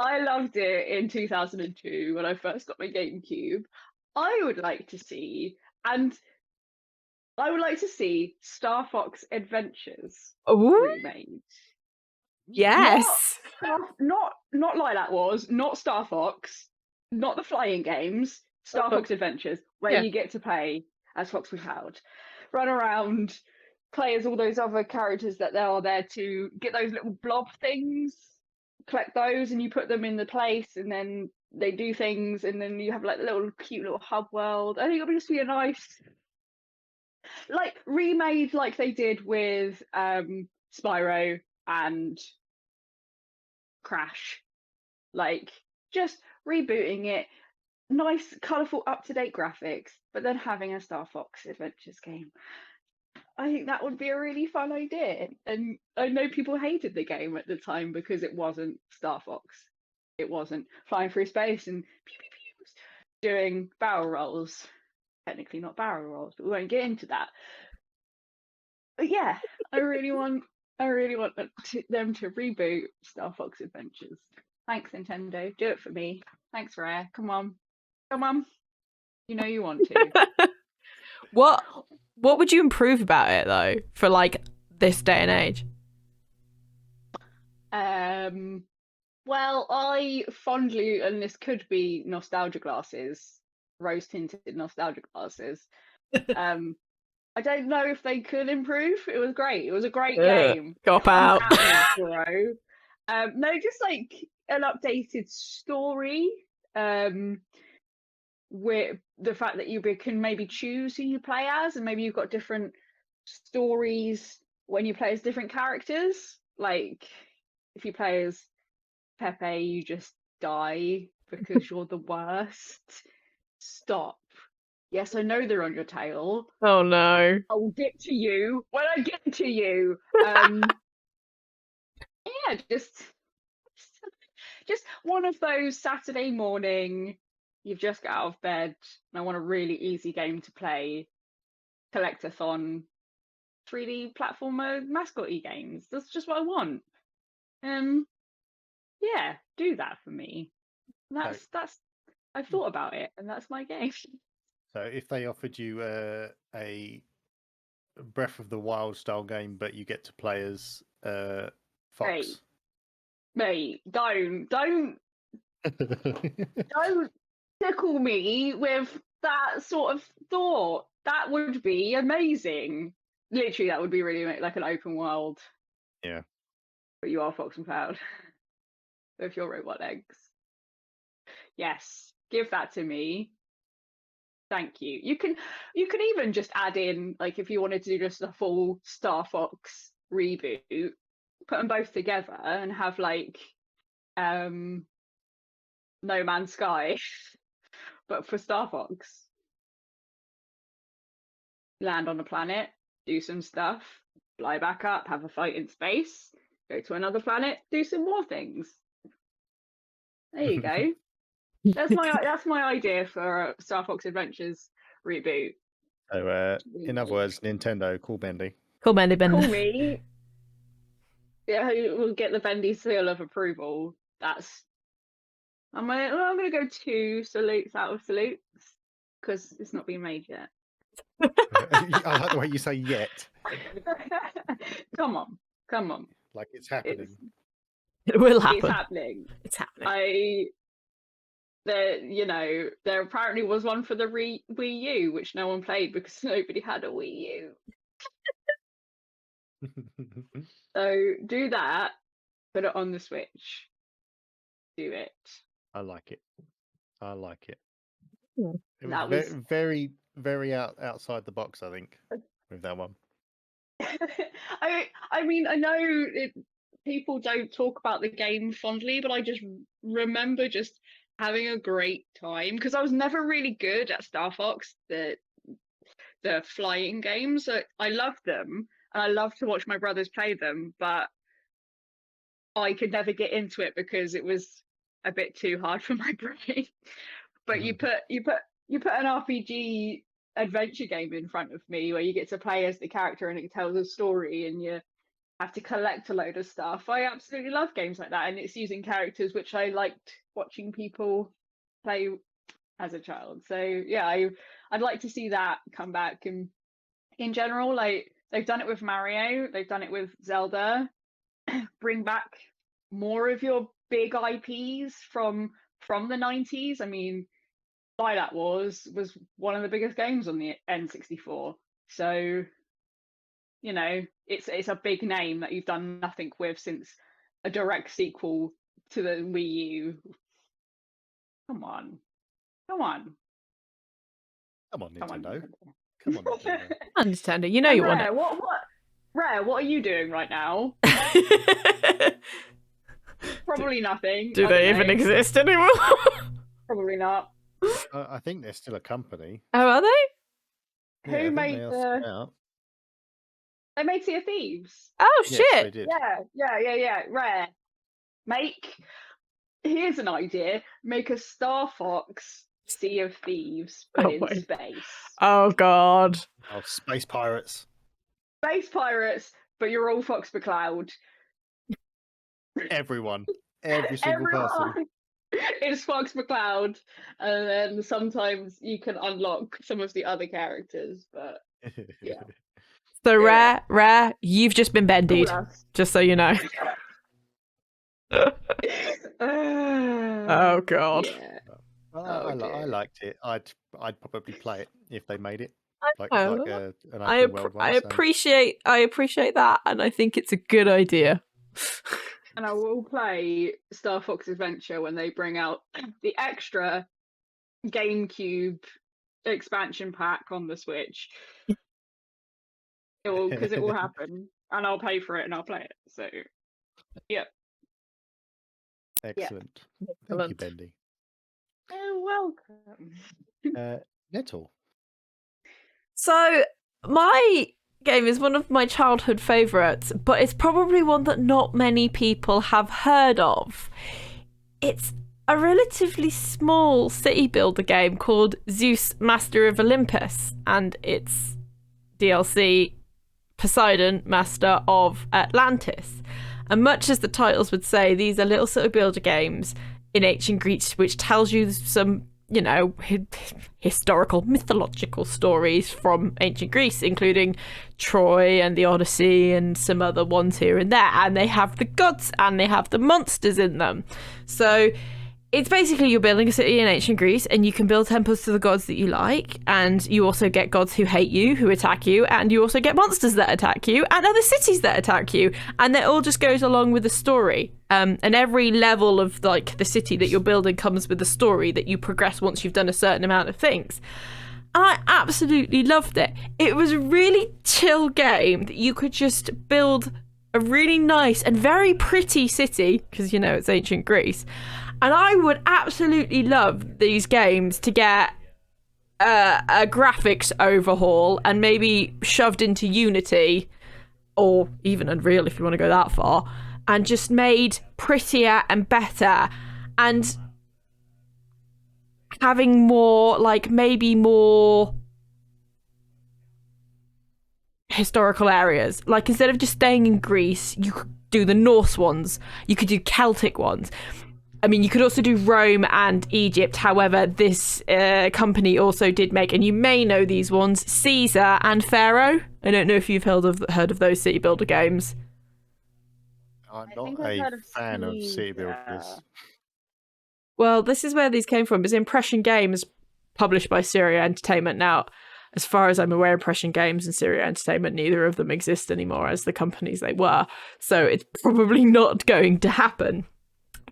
I loved it in 2002 when I first got my GameCube. I would like to see Star Fox Adventures remade. Yes. Not like that was, not Star Fox, not the flying games, Star Fox Adventures, where you get to play as Fox McCloud, run around, play as all those other characters that they are there to get those little blob things, collect those, and you put them in the place, and then they do things, and then you have like a little cute little hub world. I think it'll just be a nice, like, remade like they did with Spyro and Crash, like just rebooting it, nice, colourful, up-to-date graphics, but then having a Star Fox Adventures game. I think that would be a really fun idea. And I know people hated the game at the time because it wasn't Star Fox. It wasn't flying through space and pew, pew, pew, doing barrel rolls. Technically not barrel rolls, but we won't get into that. But yeah, I really want them to reboot Star Fox Adventures. Thanks, Nintendo. Do it for me. Thanks, Rare. Come on. You know you want to. What would you improve about it though, for like this day and age? Well, I fondly, and this could be nostalgia glasses, rose tinted nostalgia glasses. I don't know if they could improve. It was great. It was a great game. Cop out. No, just like an updated story. With the fact that you can maybe choose who you play as, and maybe you've got different stories when you play as different characters. Like if you play as Pepe, you just die because you're the worst. Stop. Yes, I know they're on your tail. Oh no. I'll get to you when I get to you. Yeah, just one of those Saturday morning, you've just got out of bed, and I want a really easy game to play. Collectathon, 3D platformer, mascot-y games. That's just what I want. Yeah, do that for me. That's I've thought about it, and that's my game. So if they offered you a Breath of the Wild style game, but you get to play as Fox. Mate, don't tickle me with that sort of thought. That would be amazing. Literally, that would be really like an open world. Yeah. But you are Fox and Cloud with your robot legs. Yes, give that to me. Thank you. You can even just add in, like, if you wanted to do just a full Star Fox reboot, put them both together and have like No Man's Sky, but for Star Fox. Land on a planet, do some stuff, fly back up, have a fight in space, go to another planet, do some more things. There you go. That's my idea for a Star Fox Adventures reboot. So, in other words, Nintendo, call Bendy. Call Bendy. Call me. Yeah, we'll get the Bendy seal of approval. I'm going to go 2 salutes out of salutes because it's not been made yet. I like the way you say "yet." Come on. Like it's happening. It will happen. It's happening. It's happening. There apparently was one for the Wii U, which no one played because nobody had a Wii U. So do that, put it on the Switch. Do it. I like it. Yeah. It was very, very outside the box, I think, with that one. I mean, I know people don't talk about the game fondly, but I just remember just having a great time because I was never really good at Star Fox, the flying games. So I loved them and I love to watch my brothers play them, but I could never get into it because it was a bit too hard for my brain. But you put an RPG adventure game in front of me where you get to play as the character and it tells a story and you have to collect a load of stuff. I absolutely love games like that, and it's using characters which I liked watching people play as a child. So yeah, I'd like to see that come back. And in general, like they've done it with Mario, they've done it with Zelda. Bring back more of your big IPs from the 90s. I mean, Twilight Wars was one of the biggest games on the N64. So, it's a big name that you've done nothing with since a direct sequel to the Wii U. Come on, Nintendo. Come on, Nintendo. Nintendo. You know you want it. Rare, what are you doing right now? Probably nothing. Do they even exist anymore? Probably not. I think they're still a company. Oh, are they? Who made They made Sea of Thieves. Oh, yes, shit. They did. Yeah. Rare. Here's an idea. Make a Star Fox Sea of Thieves, but in space. Oh, God. Oh, space pirates. Space pirates, but you're all Fox McCloud. Everyone. Every single person. It's Fox McCloud, and then sometimes you can unlock some of the other characters, but yeah. So Rare, you've just been bendied, just so you know. Oh God. Yeah. Well, I liked it. I'd probably play it if they made it. I appreciate that, and I think it's a good idea. And I will play Star Fox Adventure when they bring out the extra GameCube expansion pack on the Switch. Because it will happen, and I'll pay for it and I'll play it. So, yeah. Excellent. Thank you, Bendy. You're welcome. Nettle, So my game is one of my childhood favourites, but it's probably one that not many people have heard of. It's a relatively small city builder game called Zeus, Master of Olympus, and it's DLC Poseidon, Master of Atlantis. And much as the titles would say, these are little sort of builder games in ancient Greece, which tells you some, you know, historical, mythological stories from ancient Greece, including Troy and the Odyssey and some other ones here and there. And they have the gods and they have the monsters in them. So it's basically you're building a city in ancient Greece, and you can build temples to the gods that you like, and you also get gods who hate you, who attack you, and you also get monsters that attack you, and other cities that attack you, and that all just goes along with the story. And every level of like the city that you're building comes with a story that you progress once you've done a certain amount of things. And I absolutely loved it. It was a really chill game that you could just build a really nice and very pretty city, because, you know, it's ancient Greece. And I would absolutely love these games to get a graphics overhaul and maybe shoved into Unity, or even Unreal if you want to go that far, and just made prettier and better, and having more, like, maybe more historical areas. Like, instead of just staying in Greece, you could do the Norse ones, you could do Celtic ones. I mean, you could also do Rome and Egypt. However, this company also did make, and you may know these ones, Caesar and Pharaoh. I don't know if you've heard of those city builder games. I'm not a fan of city builders. Well, this is where these came from. It's Impression Games, published by Syria Entertainment. Now, as far as I'm aware, Impression Games and Syria Entertainment, neither of them exist anymore as the companies they were. So it's probably not going to happen.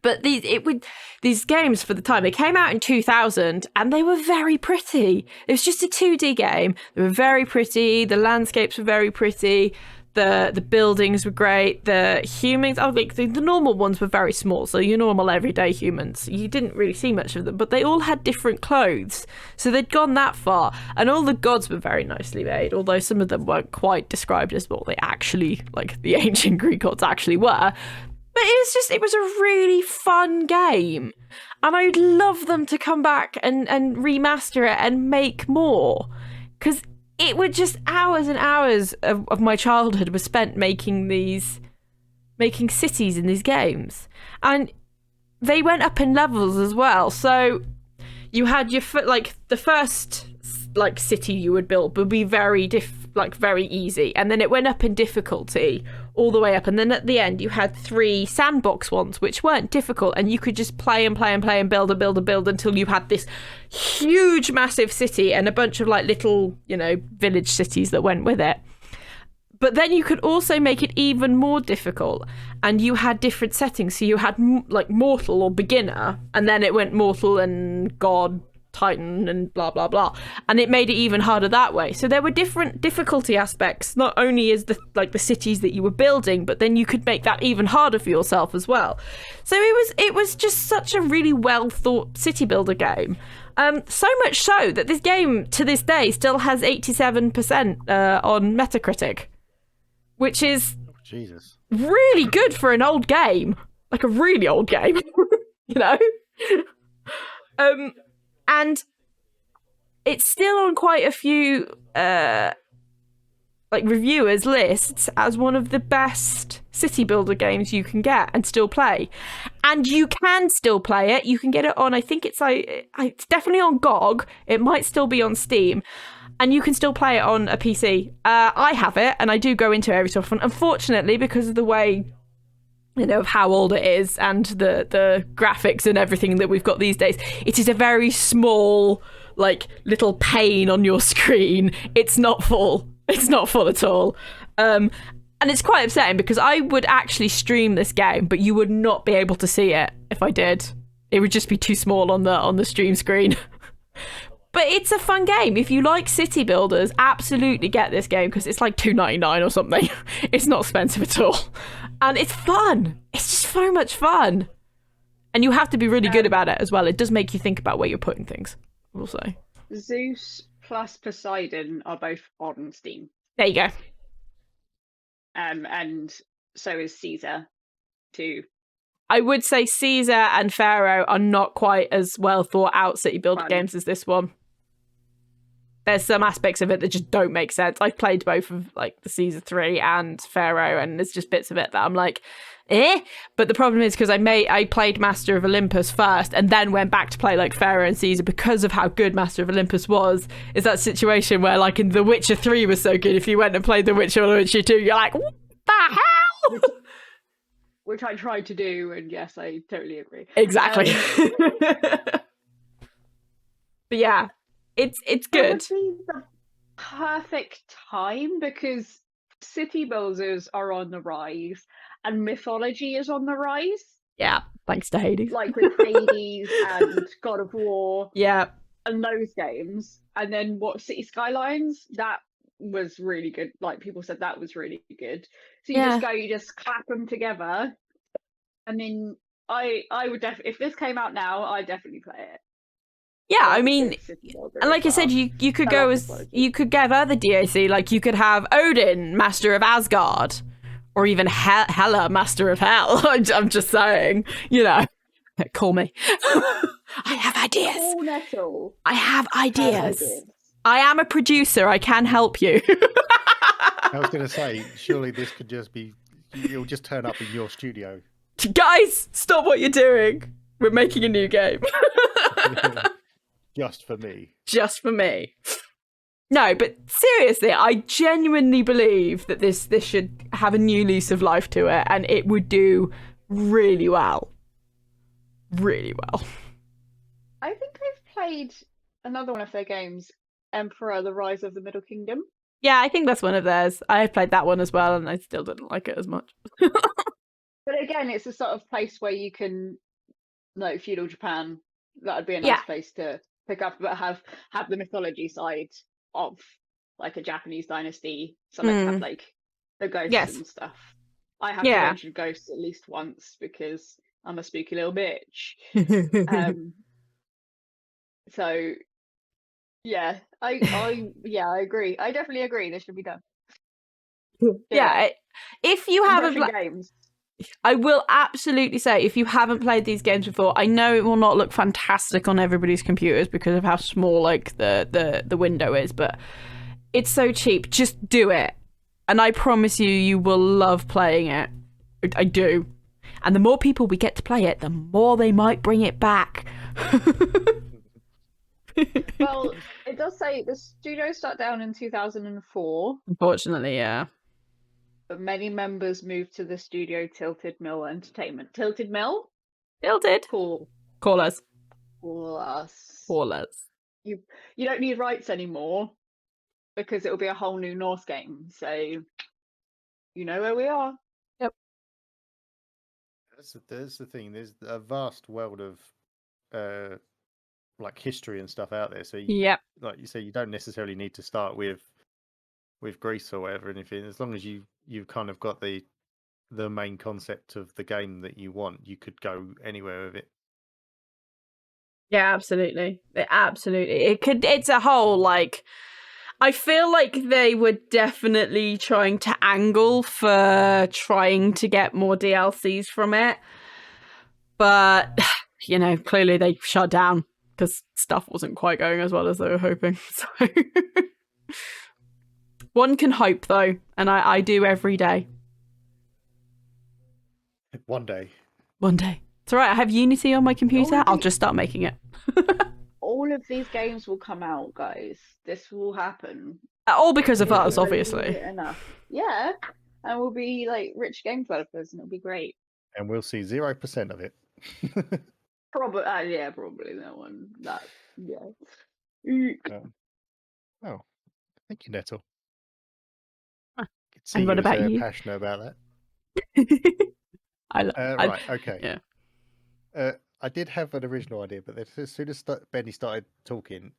But these games for the time, they came out in 2000 and they were very pretty. It was just a 2D game. They were very pretty. The landscapes were very pretty. The buildings were great. The humans, the normal ones were very small. So your normal everyday humans, you didn't really see much of them, but they all had different clothes. So they'd gone that far. And all the gods were very nicely made, although some of them weren't quite described as what they actually, like the ancient Greek gods actually were. But it was a really fun game. And I'd love them to come back and remaster it and make more. Because it would just, hours and hours of my childhood was spent making cities in these games. And they went up in levels as well. So you had the first city you would build would be very easy, and then it went up in difficulty all the way up, and then at the end you had 3 sandbox ones which weren't difficult, and you could just play and build until you had this huge massive city and a bunch of like little, you know, village cities that went with it. But then you could also make it even more difficult, and you had different settings. So you had like mortal or beginner, and then it went mortal and god, Titan, and blah blah blah, and it made it even harder that way. So there were different difficulty aspects, not only as the cities that you were building, but then you could make that even harder for yourself as well. So it was just such a really well thought city builder game. So much so that this game to this day still has 87% on Metacritic, which is really good for an old game, like a really old game, you know. And it's still on quite a few reviewers' lists as one of the best city builder games you can get and still play. And you can still play it. You can get it on, I think it's definitely on GOG. It might still be on Steam. And you can still play it on a PC. I have it, and I do go into it every so often. Unfortunately, because of the way, you know, of how old it is and the graphics and everything that we've got these days, it is a very small, like, little pane on your screen. It's not full. It's not full at all. And it's quite upsetting because I would actually stream this game, but you would not be able to see it if I did. It would just be too small on the stream screen. But it's a fun game. If you like city builders, absolutely get this game because it's like $2.99 or something. It's not expensive at all. And it's fun. It's just so much fun. And you have to be really good about it as well. It does make you think about where you're putting things, I will say. Zeus plus Poseidon are both on Steam. There you go. And so is Caesar too. I would say Caesar and Pharaoh are not quite as well thought out city builder games as this one. There's some aspects of it that just don't make sense. I've played both of like the Caesar 3 and Pharaoh, and there's just bits of it that I'm like, eh? But the problem is because I played Master of Olympus first and then went back to play like Pharaoh and Caesar because of how good Master of Olympus was. Is that situation where like in The Witcher 3 was so good, if you went and played The Witcher or The Witcher 2, you're like, what the hell? Which I tried to do, and yes, I totally agree. Exactly. But yeah, it's good. It would be the perfect time because city builders are on the rise and mythology is on the rise. Yeah, thanks to Hades. Like with Hades and God of War. Yeah. And those games. And then what, City Skylines? That was really good. Like people said that was really good. So you just clap them together. And then I would definitely, if this came out now, I'd definitely play it. Yeah, I mean, and like I said, you could go you could get other DAC, like you could have Odin, Master of Asgard, or even Hela, Master of Hell. I'm just saying, you know, call me. I have ideas. Call Nettle. I have ideas. I am a producer. I can help you. I was going to say, surely this could just be, you'll just turn up in your studio. Guys, stop what you're doing. We're making a new game. Just for me. Just for me. No, but seriously, I genuinely believe that this should have a new lease of life to it, and it would do really well. Really well. I think I've played another one of their games, Emperor: The Rise of the Middle Kingdom. Yeah, I think that's one of theirs. I played that one as well, and I still didn't like it as much. But again, it's a sort of place where you can, like feudal Japan, that would be a nice place to pick up, but have the mythology side of like a Japanese dynasty. So like have like the ghosts and stuff. I have to mention ghosts at least once because I'm a spooky little bitch. So yeah, I agree. I definitely agree. This should be done. Yeah, if you haven't games. I will absolutely say, if you haven't played these games before, I know it will not look fantastic on everybody's computers because of how small like the window is, but it's so cheap. Just do it. And I promise you will love playing it. I do. And the more people we get to play it, the more they might bring it back. Well, it does say the studio shut down in 2004. Unfortunately, yeah. But many members moved to the studio Tilted Mill Entertainment. Tilted Mill? Tilted. Cool. Call us. Call us. Call us. You don't need rights anymore because it will be a whole new Norse game. So you know where we are. Yep. That's the thing. There's a vast world of like history and stuff out there. So like you say, you don't necessarily need to start with Greece or whatever, anything. As long as you've kind of got the main concept of the game that you want, you could go anywhere with it. Yeah, absolutely. It's a whole, like, I feel like they were definitely trying to angle for trying to get more DLCs from it. But, you know, clearly they shut down because stuff wasn't quite going as well as they were hoping. So one can hope, though, and I do every day. One day. It's all right. I have Unity on my computer. I'll just start making it. All of these games will come out, guys. This will happen. All because of us, obviously. Enough. Yeah. And we'll be like rich game developers and it'll be great. And we'll see 0% of it. Probably that one. Oh, thank you, Nettle. And what about you? Passionate about that. Right, okay. Yeah. I did have an original idea, but as soon as Benny started talking,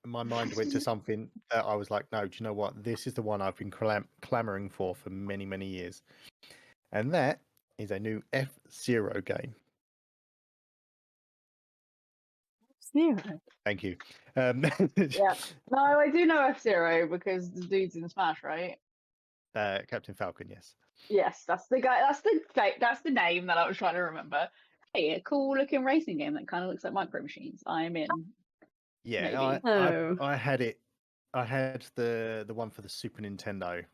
my mind went to something that I was like, no, do you know what? This is the one I've been clamoring for many, many years. And that is a new F-Zero game. F-Zero. Thank you. Yeah. No, I do know F-Zero because the dude's in Smash, right? Captain Falcon, yes. Yes, that's the guy. That's the name that I was trying to remember. Hey, a cool looking racing game that kind of looks like Micro Machines. I'm in. Yeah, Maybe. I had it. I had the one for the Super Nintendo,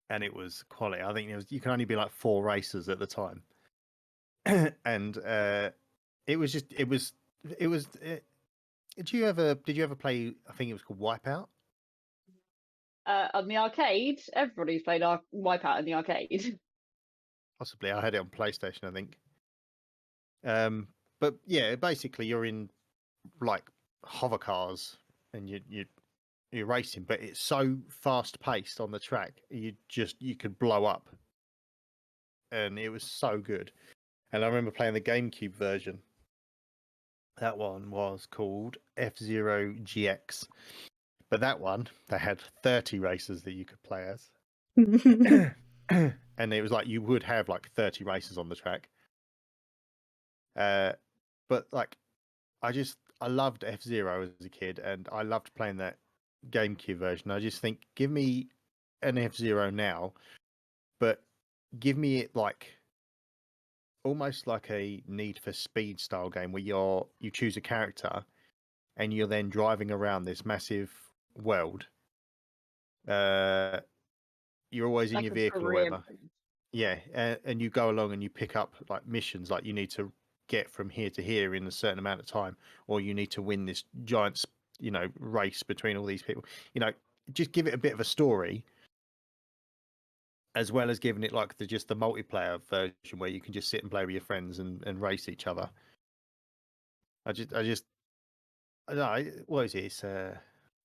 and it was quality. I think you can only be like 4 races at the time, and it was just it was. Did you ever play? I think it was called Wipeout. On the arcade, everybody's played Wipeout in the arcade. Possibly, I had it on PlayStation, I think. But yeah, basically you're in like hover cars and you're racing, but it's so fast paced on the track, you could blow up, and it was so good. And I remember playing the GameCube version. That one was called F-Zero GX, but that one they had 30 races that you could play as. And it was like you would have like 30 races on the track. But like I loved F-Zero as a kid, and I loved playing that GameCube version. I just think, give me an F-Zero now, but give me it like almost like a Need for Speed style game where you choose a character and you're then driving around this massive world. You're always in Like your a vehicle or career whatever. Yeah, and you go along and you pick up like missions, like you need to get from here to here in a certain amount of time, or you need to win this giant, race between all these people. Just give it a bit of a story, as well as giving it like just the multiplayer version where you can just sit and play with your friends and race each other. I don't know, what is it? It's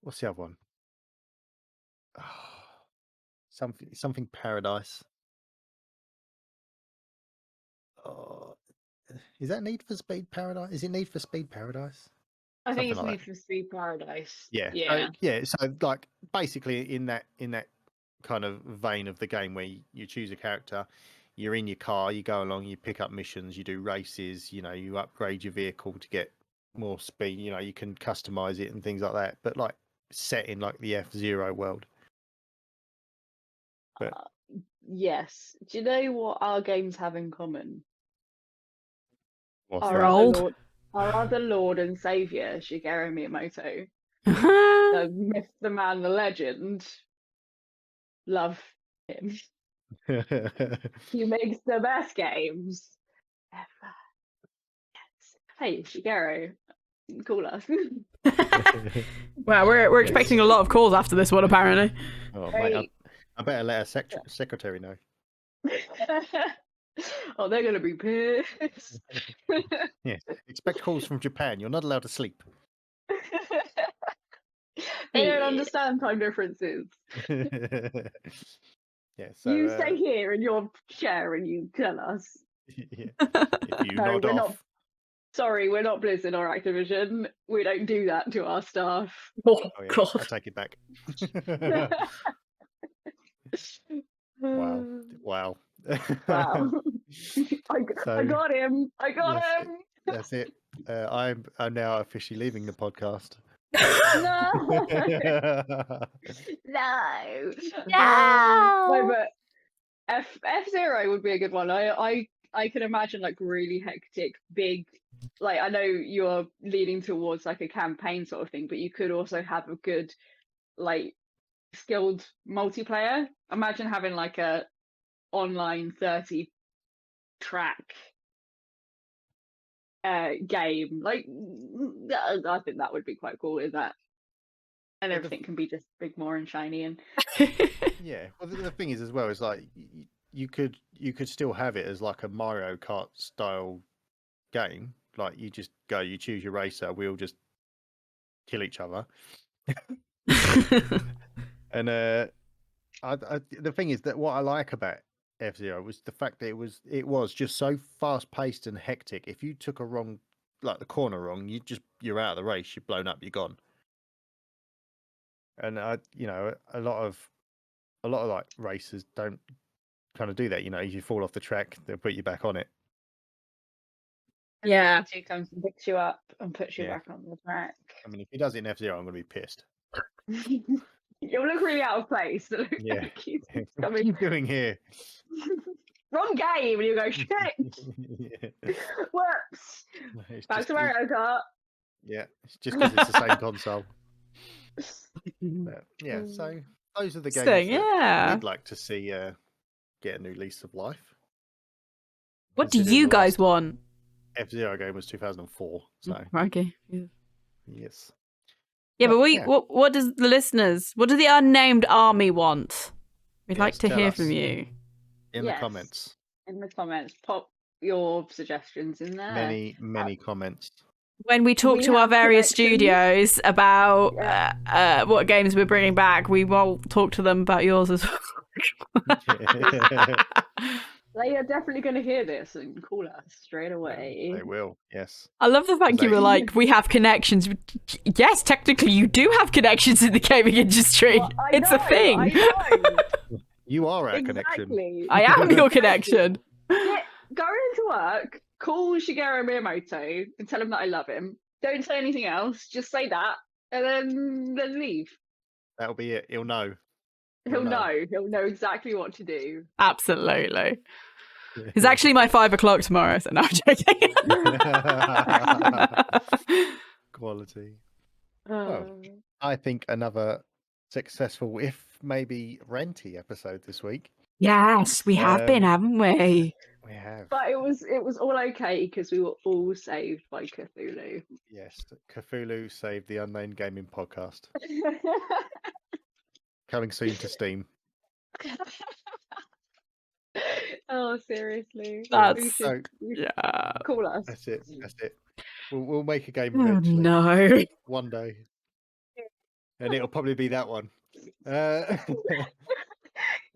what's the other one? Something Paradise. Oh, is that Need for Speed Paradise? Is it Need for Speed Paradise? I think Something it's like Need that. for Speed Paradise. Yeah. Yeah. So like basically in that kind of vein of the game where you choose a character, you're in your car, you go along, you pick up missions, you do races, you upgrade your vehicle to get more speed, you can customize it and things like that. But like set in like the F-Zero world. But Yes. Do you know what our games have in common? what's Our They're that? other old. lord, our other lord and savior, Shigeru Miyamoto, the myth, the man, the legend. Love him. He makes the best games ever. Yes. Hey, Shigeru, call us. Well, we're Yes. expecting a lot of calls after this one, apparently. Oh, mate, Great. I better let our secretary know. Oh, they're gonna be pissed. Yes. Expect calls from Japan. You're not allowed to sleep. They don't understand time differences. Yeah, so You stay here in your chair and you tell us. yeah. If you No, nod we're off. not. Sorry, we're not Blizzard or Activision. We don't do that to our staff. Oh, Oh yeah, God. I take it back. Wow. Wow. So, I got him. I got yes, him. that's it. I'm now officially leaving the podcast. No. No. No. No, but F-Zero would be a good one. I can imagine like really hectic, big. Like I know you're leaning towards like a campaign sort of thing, but you could also have a good like skilled multiplayer. Imagine having like a online 30 track game. Like I think that would be quite cool, is that? And Well, everything can be just big, more and shiny and yeah. Well, the thing is as well is like you could still have it as like a Mario Kart style game. Like you just go, you choose your racer, we'll just kill each other. And the thing is that what I like about F-Zero was the fact that it was just so fast paced and hectic. If you took a wrong, like the corner wrong, you're out of the race. You're blown up. You're gone. And a lot of like racers don't kind of do that. If you fall off the track, they'll put you back on it. Yeah. He comes and picks you up and puts you Yeah. back on the track. I mean, if he does it in F-Zero, I'm going to be pissed. You'll look really out of place. Look Yeah. like he's What are coming. you doing here? Wrong game, and you go shit. Yeah. Whoops. It's Back just- to Mario Kart. Yeah, it's just because it's the same console. But, yeah, so those are the games Interesting, that yeah. we'd like to see get a new lease of life. What do Considering you the guys last want? F-Zero game was 2004, so Okay. yes. Yeah, but yeah. what does the listeners, what do the unnamed army want? We'd like Yes, to tell hear us. from you. In Yes. the comments. In the comments, pop your suggestions in there. Many comments. When we talk We to our have various connections. studios about what games we're bringing back, we will talk to them about yours as well. They are definitely going to hear this and call us straight away. They will, yes. I love the fact you were like, we have connections. Yes, technically you do have connections in the gaming industry. Well, I it's a know, thing. I know. You are our connection. Exactly. I am your connection. Yeah, go into work, call Shigeru Miyamoto and tell him that I love him. Don't say anything else. Just say that, and then leave. That'll be it. He'll know. He'll know. He'll know exactly what to do. Absolutely. It's actually my 5 o'clock tomorrow, so no, I'm joking. Quality. I think another successful, if maybe renty episode this week. Yes, we have been, haven't we? We have. But it was all okay because we were all saved by Cthulhu. Yes, Cthulhu saved the Unnamed Gaming Podcast. Coming soon to Steam. Oh, seriously. That's You should yeah. call us. That's it. That's it. We'll make a game Oh, eventually. no. One day. And it'll probably be that one. It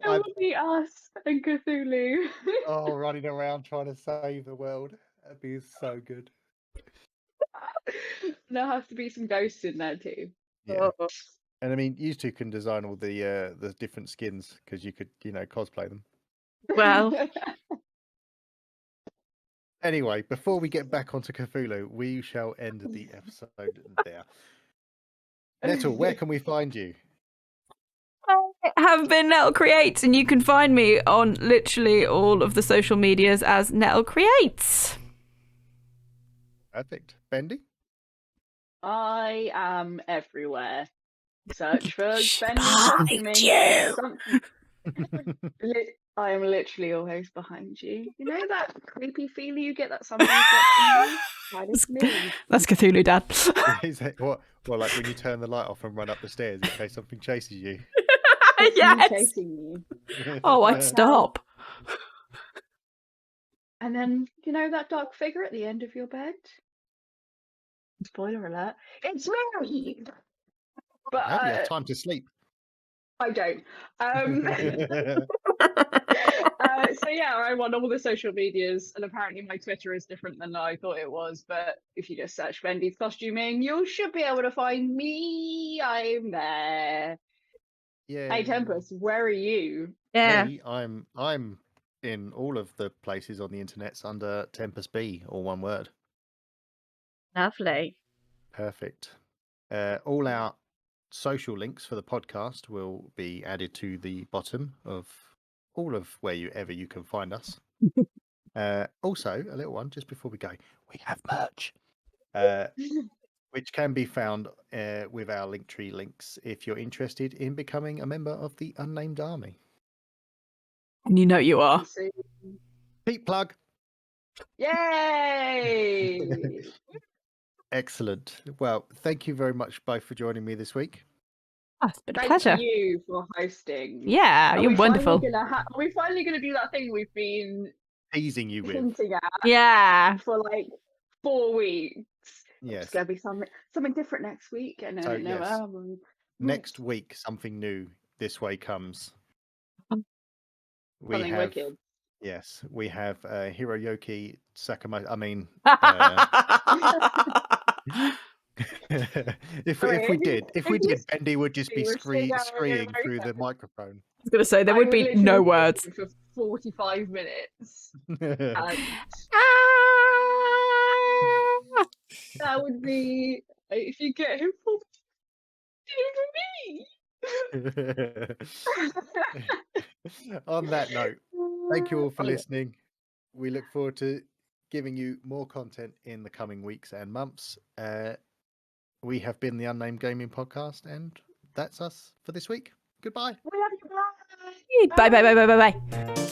will be us and Cthulhu. Running around trying to save the world. That'd be so good. There'll have to be some ghosts in there too. Yeah. And I mean, you two can design all the different skins because you could, cosplay them. Well. Anyway, before we get back onto Cthulhu, we shall end the episode there. Nettle, where can we find you? I have been Nettle Creates, and you can find me on literally all of the social medias as Nettle Creates. Perfect. Bendy? I am everywhere. Search for Behind Bendy. I am literally always behind you. You know that creepy feeling you get that somebody's watching you? That is me. That's Cthulhu, Dad. Is it what? Well, like when you turn the light off and run up the stairs in case something chases you. It's me Yes. chasing you. Oh, I'd stop. And then, you know that dark figure at the end of your bed? Spoiler alert. It's me! But How do you have time to sleep? I don't. So yeah, I'm on all the social medias, and apparently my Twitter is different than I thought it was. But if you just search Bendy's costuming, you should be able to find me. I'm there. Yeah. Hey Tempus, where are you? Yeah. Me, I'm in all of the places on the internet under Tempus B, all one word. Lovely. Perfect. All our social links for the podcast will be added to the bottom of all of wherever you can find us. Also, a little one just before we go, we have merch, which can be found with our Linktree links if you're interested in becoming a member of the Unnamed Army. And you know you are. Peep plug. Yay! Excellent. Well, thank you very much both for joining me this week. Oh, it's been a Thank pleasure. you for hosting. Yeah, Are you're we wonderful. Are we finally going to do that thing we've been Teasing you with. hinting at Yeah. for like 4 weeks? Yes. It's going to be something different next week. And So, then yes. Next week, something new this way comes. Something wicked. Yes, we have Hiroyuki Sakamoto. I mean, if we did, Bendy would just be screaming through the microphone. I was going to say, there would be no words. For 45 minutes. And... Ah! That would be if you get him for me. On that note, thank you all for Oh, yeah. listening. We look forward to giving you more content in the coming weeks and months. We have been the Unnamed Gaming Podcast, and that's us for this week. Goodbye. We love you. Bye. Bye bye bye bye bye bye.